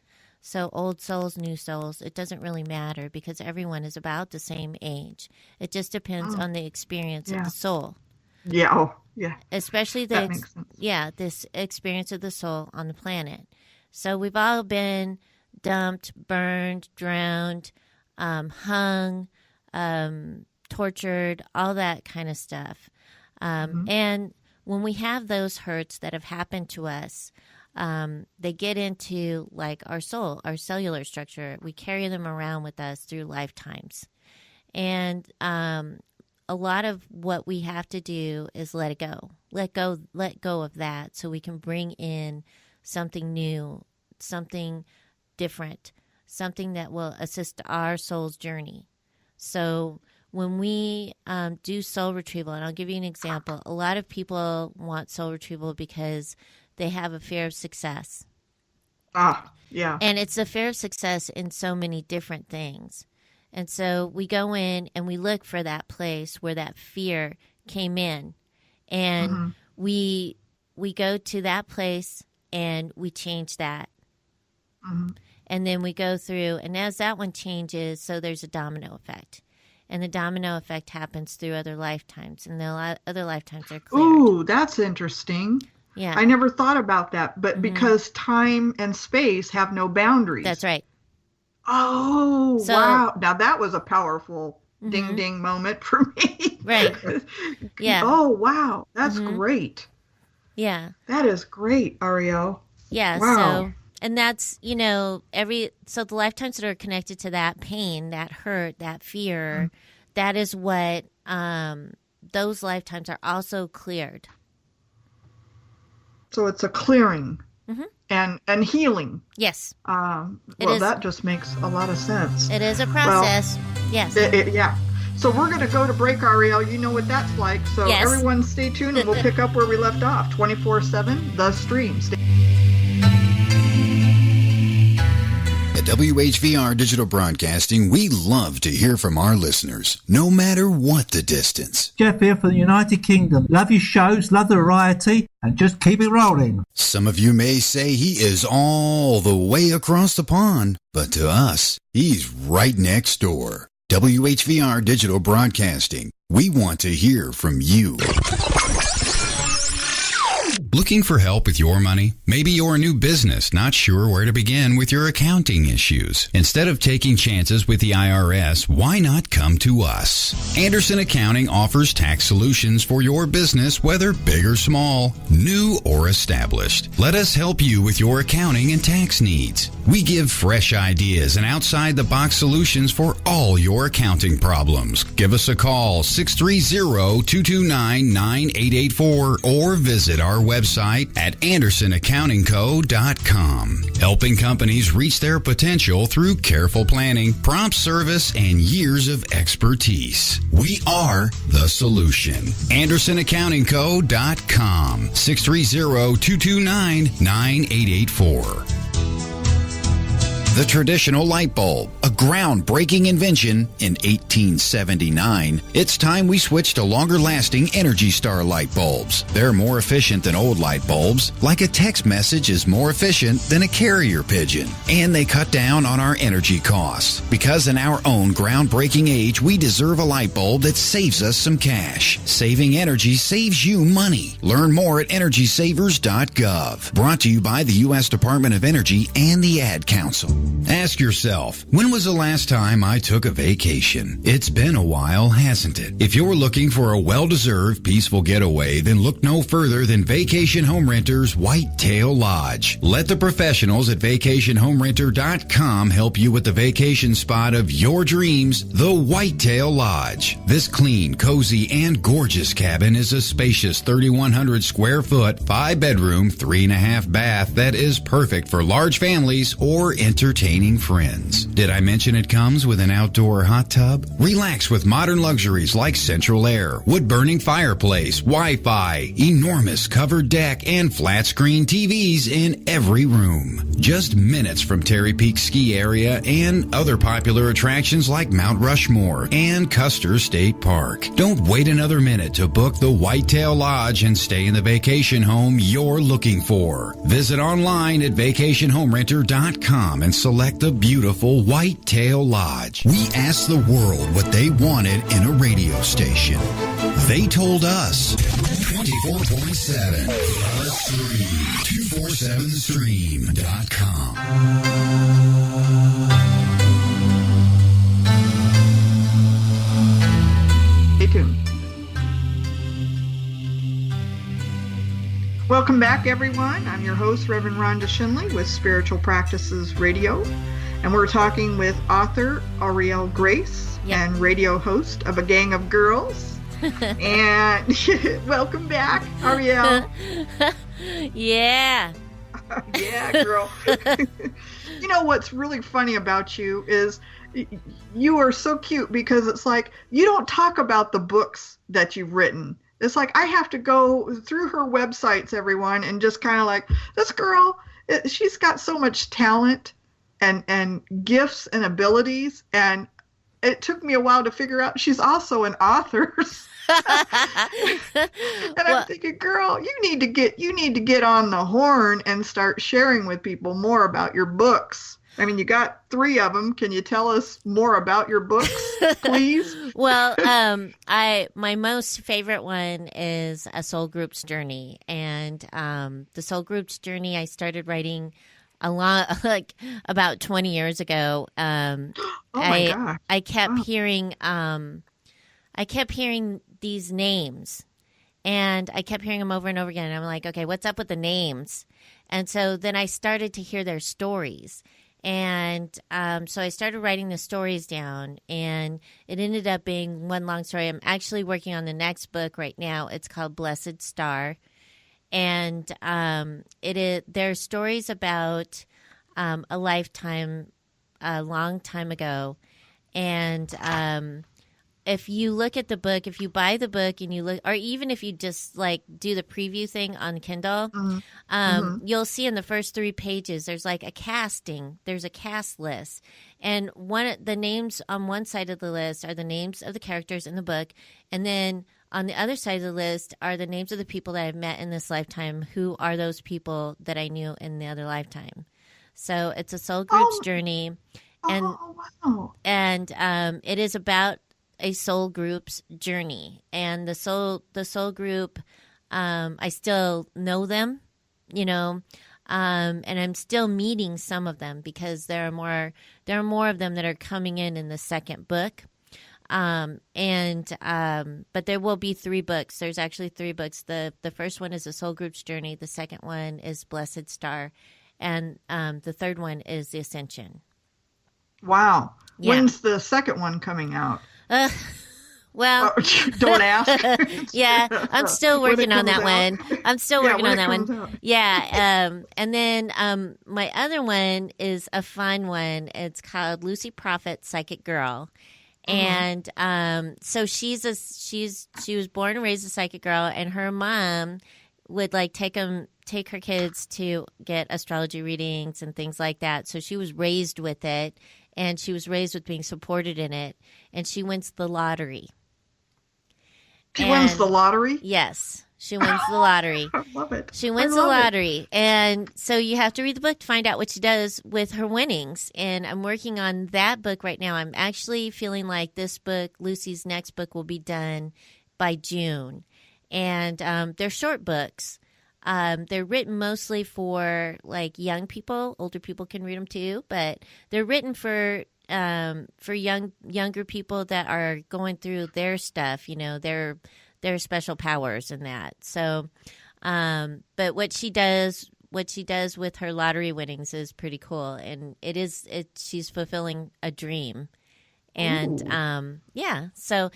So old souls, new souls, it doesn't really matter because everyone is about the same age. It just depends on the experience of the soul. Yeah. Oh, yeah. Especially this experience of the soul on the planet. So we've all been dumped, burned, drowned, hung, tortured, all that kind of stuff. And when we have those hurts that have happened to us, they get into like our soul, our cellular structure. We carry them around with us through lifetimes. And a lot of what we have to do is let it go. Let go of that so we can bring in something new, something different, something that will assist our soul's journey. So when we do soul retrieval, and I'll give you an example, a lot of people want soul retrieval because they have a fear of success. Yeah. And it's a fear of success in so many different things. And so we go in and we look for that place where that fear came in. And we go to that place and we change that. And then we go through, and as that one changes, so there's a domino effect. And the domino effect happens through other lifetimes, and the other lifetimes are cleared. Ooh, that's interesting. Yeah. I never thought about that, but because time and space have no boundaries. That's right. Oh, wow. Now that was a powerful ding ding moment for me. Right. Yeah. Oh, wow. That's great. Yeah. That is great, Auriel. Yeah. Wow. So, and that's, so the lifetimes that are connected to that pain, that hurt, that fear, that is what those lifetimes are also cleared. So it's a clearing and healing. Yes. That just makes a lot of sense. It is a process. Yes. Yeah. So we're going to go to break, Auriel. You know what that's like. So everyone stay tuned and we'll pick up where we left off. 24/7, The Stream. At WHVR Digital Broadcasting, we love to hear from our listeners, no matter what the distance. Jeff here for the United Kingdom. Love your shows, love the variety, and just keep it rolling. Some of you may say he is all the way across the pond, but to us, he's right next door. WHVR Digital Broadcasting, we want to hear from you. Looking for help with your money? Maybe you're a new business, not sure where to begin with your accounting issues. Instead of taking chances with the IRS, why not come to us? Anderson Accounting offers tax solutions for your business, whether big or small, new or established. Let us help you with your accounting and tax needs. We give fresh ideas and outside-the-box solutions for all your accounting problems. Give us a call, 630-229-9884, or visit our website at andersonaccountingco.com. Helping companies reach their potential through careful planning, prompt service, and years of expertise. We are the solution. andersonaccountingco.com, 630-229-9884. The traditional light bulb, a groundbreaking invention in 1879. It's time we switch to longer-lasting Energy Star light bulbs. They're more efficient than old light bulbs, like a text message is more efficient than a carrier pigeon. And they cut down on our energy costs. Because in our own groundbreaking age, we deserve a light bulb that saves us some cash. Saving energy saves you money. Learn more at EnergySavers.gov. Brought to you by the U.S. Department of Energy and the Ad Council. Ask yourself, when was the last time I took a vacation? It's been a while, hasn't it? If you're looking for a well-deserved, peaceful getaway, then look no further than Vacation Home Renters Whitetail Lodge. Let the professionals at VacationHomeRenter.com help you with the vacation spot of your dreams, the Whitetail Lodge. This clean, cozy, and gorgeous cabin is a spacious 3,100 square foot, 5-bedroom, 3.5 bath that is perfect for large families or entertaining friends. Did I mention it comes with an outdoor hot tub? Relax with modern luxuries like central air, wood-burning fireplace, Wi-Fi, enormous covered deck, and flat-screen TVs in every room. Just minutes from Terry Peak Ski Area and other popular attractions like Mount Rushmore and Custer State Park. Don't wait another minute to book the Whitetail Lodge and stay in the vacation home you're looking for. Visit online at VacationHomeRenter.com and select the beautiful Whitetail Lodge. We asked the world what they wanted in a radio station. They told us 24.7 The Stream, 247stream.com. Stay tuned. Welcome back, everyone. I'm your host, Reverend Rhonda Shinley with Spiritual Practices Radio, and we're talking with author Auriel Grace and radio host of A Gang of Girls. And welcome back, Auriel. Yeah. Yeah, girl. You know what's really funny about you is you are so cute because it's like you don't talk about the books that you've written. It's like I have to go through her websites, everyone, and just kind of like, this girl, she's got so much talent and gifts and abilities, and it took me a while to figure out she's also an author. And I'm thinking, girl, you need to get on the horn and start sharing with people more about your books. I mean, you got 3 of them. Can you tell us more about your books, please? Well, my most favorite one is A Soul Group's Journey, and the Soul Group's Journey I started writing about 20 years ago. Oh my gosh! I kept hearing these names, and I kept hearing them over and over again. And I'm like, okay, what's up with the names? And so then I started to hear their stories. And so I started writing the stories down, and it ended up being one long story. I'm actually working on the next book right now. It's called Blessed Star. And they're stories about a lifetime, a long time ago. And if you look at the book, if you buy the book and you look, or even if you just like do the preview thing on Kindle, you'll see in the first 3 pages, there's like a casting, there's a cast list. And the names on one side of the list are the names of the characters in the book. And then on the other side of the list are the names of the people that I've met in this lifetime, who are those people that I knew in the other lifetime. So it's a soul group's journey. And, wow. And it is about a soul group's journey, and the soul group, I still know them, and I'm still meeting some of them because there are more of them that are coming in the second book, but there will be 3 books. There's actually 3 books. The first one is the soul group's journey. The second one is Blessed Star, and the third one is the Ascension. Wow. Yeah. When's the second one coming out? Well, don't ask. Yeah, I'm still working on that one. I'm still working on that one. Out. Yeah. And then my other one is a fun one. It's called Lucy Prophet, Psychic Girl. And so she was born and raised a psychic girl, and her mom would like take her kids to get astrology readings and things like that. So she was raised with it. And she was raised with being supported in it. And she wins the lottery. She wins the lottery? Yes. She wins the lottery. I love it. She wins the lottery. And so you have to read the book to find out what she does with her winnings. And I'm working on that book right now. I'm actually feeling like this book, Lucy's next book, will be done by June. And they're short books. They're written mostly for like young people. Older people can read them too, but they're written for younger people that are going through their stuff, their special powers and that. So, but what she does with her lottery winnings is pretty cool, and she's fulfilling a dream. And yeah, so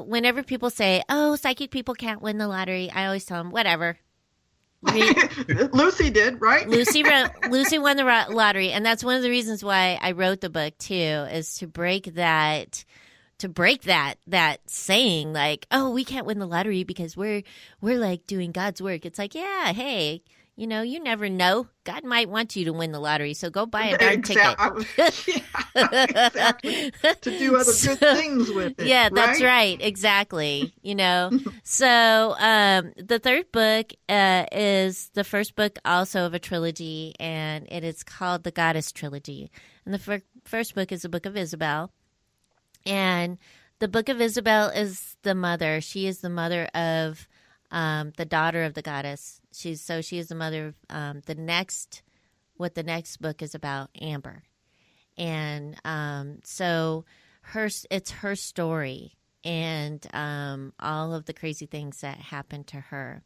whenever people say, "Oh, psychic people can't win the lottery," I always tell them, "Whatever." Lucy did, right? Lucy won the lottery, and that's one of the reasons why I wrote the book too, is to break that saying like, "Oh, we can't win the lottery because we're like doing God's work." It's like, yeah, hey, you never know. God might want you to win the lottery, so go buy a darn ticket. Exactly. To do other good things with it. Yeah, that's right. Exactly. So the third book is the first book also of a trilogy, and it is called the Goddess Trilogy. And the first book is the Book of Isabel. And the Book of Isabel is the mother. She is the mother of the daughter of the goddess. She is the mother of the next book is about, Amber. And so it's her story and all of the crazy things that happened to her.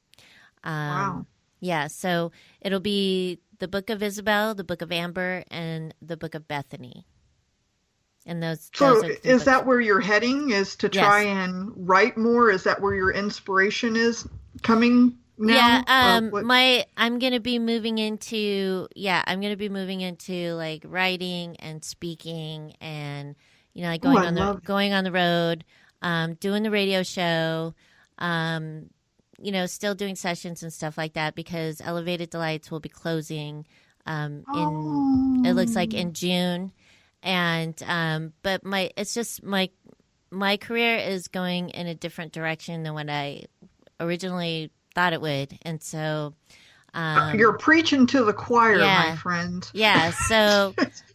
Wow. Yeah, so it'll be the Book of Isabel, the Book of Amber, and the Book of Bethany. And those So are the is books. that where you're heading, is to try and write more? Is that where your inspiration is coming now? Yeah, I'm going to be moving into like writing and speaking and, you know, like going on the road, doing the radio show, you know, still doing sessions and stuff like that, because Elevated Delights will be closing it looks like in June. And but my career is going in a different direction than what I originally thought it would. And so you're preaching to the choir, my friend. Yeah.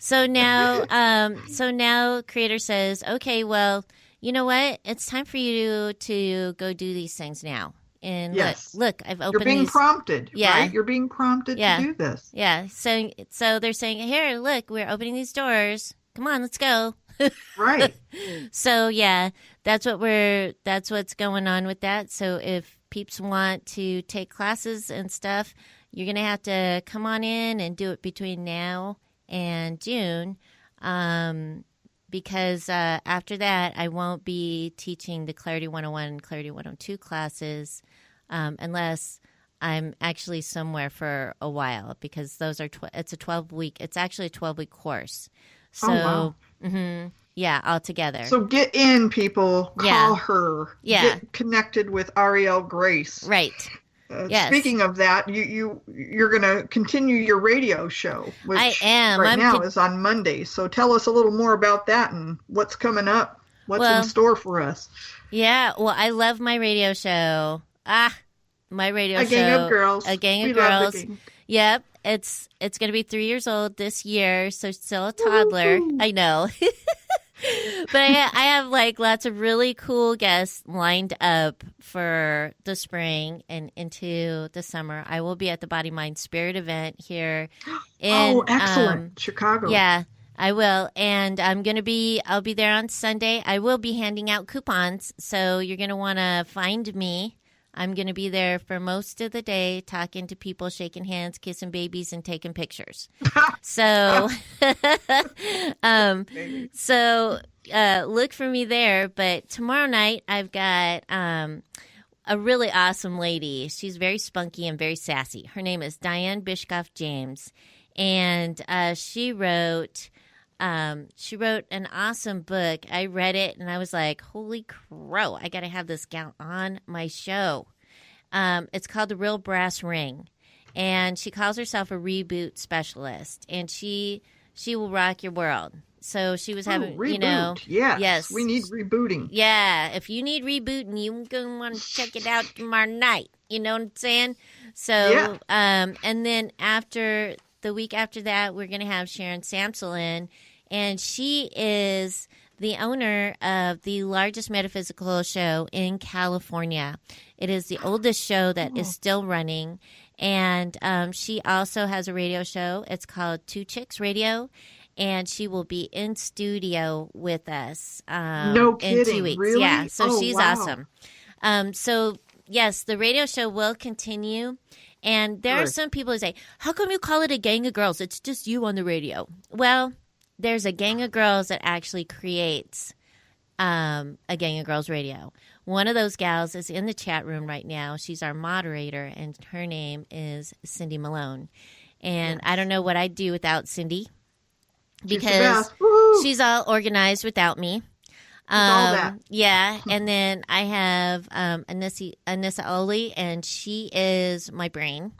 So now Creator says, okay, well, you know what? It's time for you to go do these things now. And look, I've opened. You're being prompted, yeah. right? You're being prompted to do this. Yeah. So they're saying, here, look, we're opening these doors. Come on, let's go. Right. So yeah, that's what's going on with that. So if peeps want to take classes and stuff, you're gonna have to come on in and do it between now and June. Because after that, I won't be teaching the Clarity 101 and Clarity 102 classes unless I'm actually somewhere for a while, because those are it's actually a 12-week course. So, yeah, all together. So get in, people. Call her. Yeah. Get connected with Auriel Grace. Right. Yes. Speaking of that, you're going to continue your radio show, which I am. right now is on Monday. So tell us a little more about that and what's coming up. What's in store for us? Yeah. Well, I love my radio show. My radio show. A Gang of Girls. A Gang of Girls. Yep. It's going to be 3 years old this year, so still a toddler. Woo-hoo. I know. But I have like lots of really cool guests lined up for the spring and into the summer. I will be at the Body, Mind, Spirit event here in excellent. Chicago. Yeah, I will. And I'll be there on Sunday. I will be handing out coupons, so you're going to want to find me. I'm going to be there for most of the day, talking to people, shaking hands, kissing babies, and taking pictures. So, look for me there. But tomorrow night, I've got a really awesome lady. She's very spunky and very sassy. Her name is Diane Bishkoff James, and she wrote an awesome book. I read it and I was like, holy crow, I got to have this gal on my show. It's called The Real Brass Ring, and she calls herself a reboot specialist, and she will rock your world. So she was having, reboot. Yes, we need rebooting. Yeah, if you need rebooting, you're going to want to check it out tomorrow night. You know what I'm saying? So, and then the week after that, we're going to have Sharon Samsel in, and she is the owner of the largest metaphysical show in California. It is the oldest show that is still running, and she also has a radio show. It's called Two Chicks Radio, and she will be in studio with us no kidding. In 2 weeks. Really? Yeah, so she's wow. awesome. So, yes, the radio show will continue. And there are some people who say, how come you call it a gang of girls? It's just you on the radio. Well, there's a gang of girls that actually creates a Gang of Girls radio. One of those gals is in the chat room right now. She's our moderator, and her name is Cindy Malone. And I don't know what I'd do without Cindy, because she's all organized without me. All that. Yeah, and then I have Anissa Oli, and she is my brain.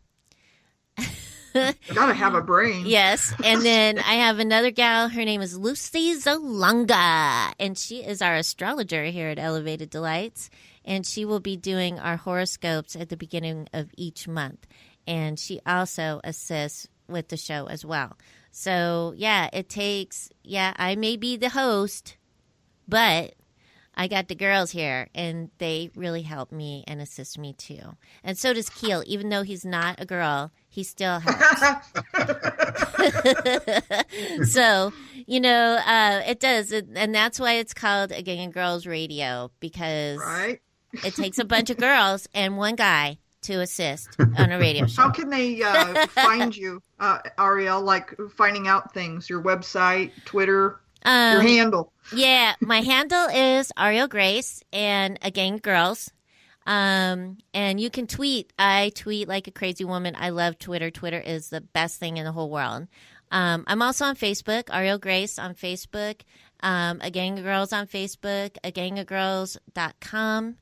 Gotta have a brain. Yes, and then I have another gal. Her name is Lucy Zalunga, and she is our astrologer here at Elevated Delights, and she will be doing our horoscopes at the beginning of each month, and she also assists with the show as well. So, I may be the host, but I got the girls here, and they really help me and assist me, too. And so does Keel. Even though he's not a girl, he still helps. So, it does. And that's why it's called a Gang of Girls Radio, because it takes a bunch of girls and one guy to assist on a radio show. How can they find you, Auriel, like finding out things? Your website, Twitter? Your handle. Yeah, my handle is Auriel Grace and a gang of girls. And you can tweet. I tweet like a crazy woman. I love Twitter. Twitter is the best thing in the whole world. I'm also on Facebook, Auriel Grace on Facebook, a gang of girls on Facebook, agangofgirls.com.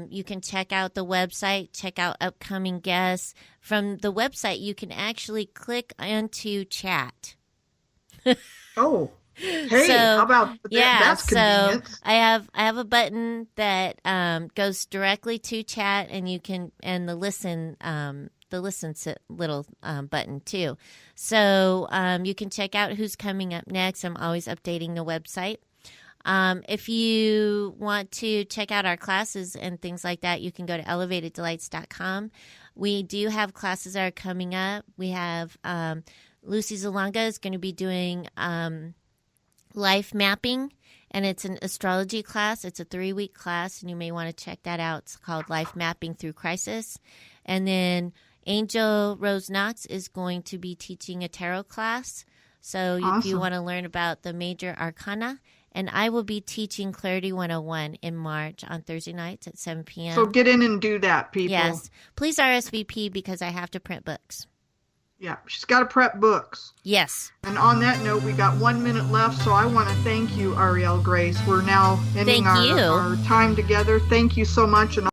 You can check out the website, check out upcoming guests. From the website, you can actually click into chat. Oh, hey, how about that? Yeah, That's convenient. so I have a button that goes directly to chat, and you can the listen little button too. So you can check out who's coming up next. I'm always updating the website. If you want to check out our classes and things like that, you can go to elevateddelights.com. We do have classes that are coming up. We have Lucy Zalanga is going to be doing life mapping, and it's an astrology class. It's a 3-week class, and you may want to check that out. It's called Life Mapping Through Crisis. And then Angel Rose Knox is going to be teaching a tarot class. So Awesome. If you want to learn about the major arcana, and I will be teaching Clarity 101 in March on Thursday nights at 7 p.m. So get in and do that, people. Yes. Please RSVP because I have to print books. Yeah, she's got to prep books. Yes. And on that note, we got 1 minute left, so I want to thank you, Auriel Grace. We're now ending our time together. Thank you so much. And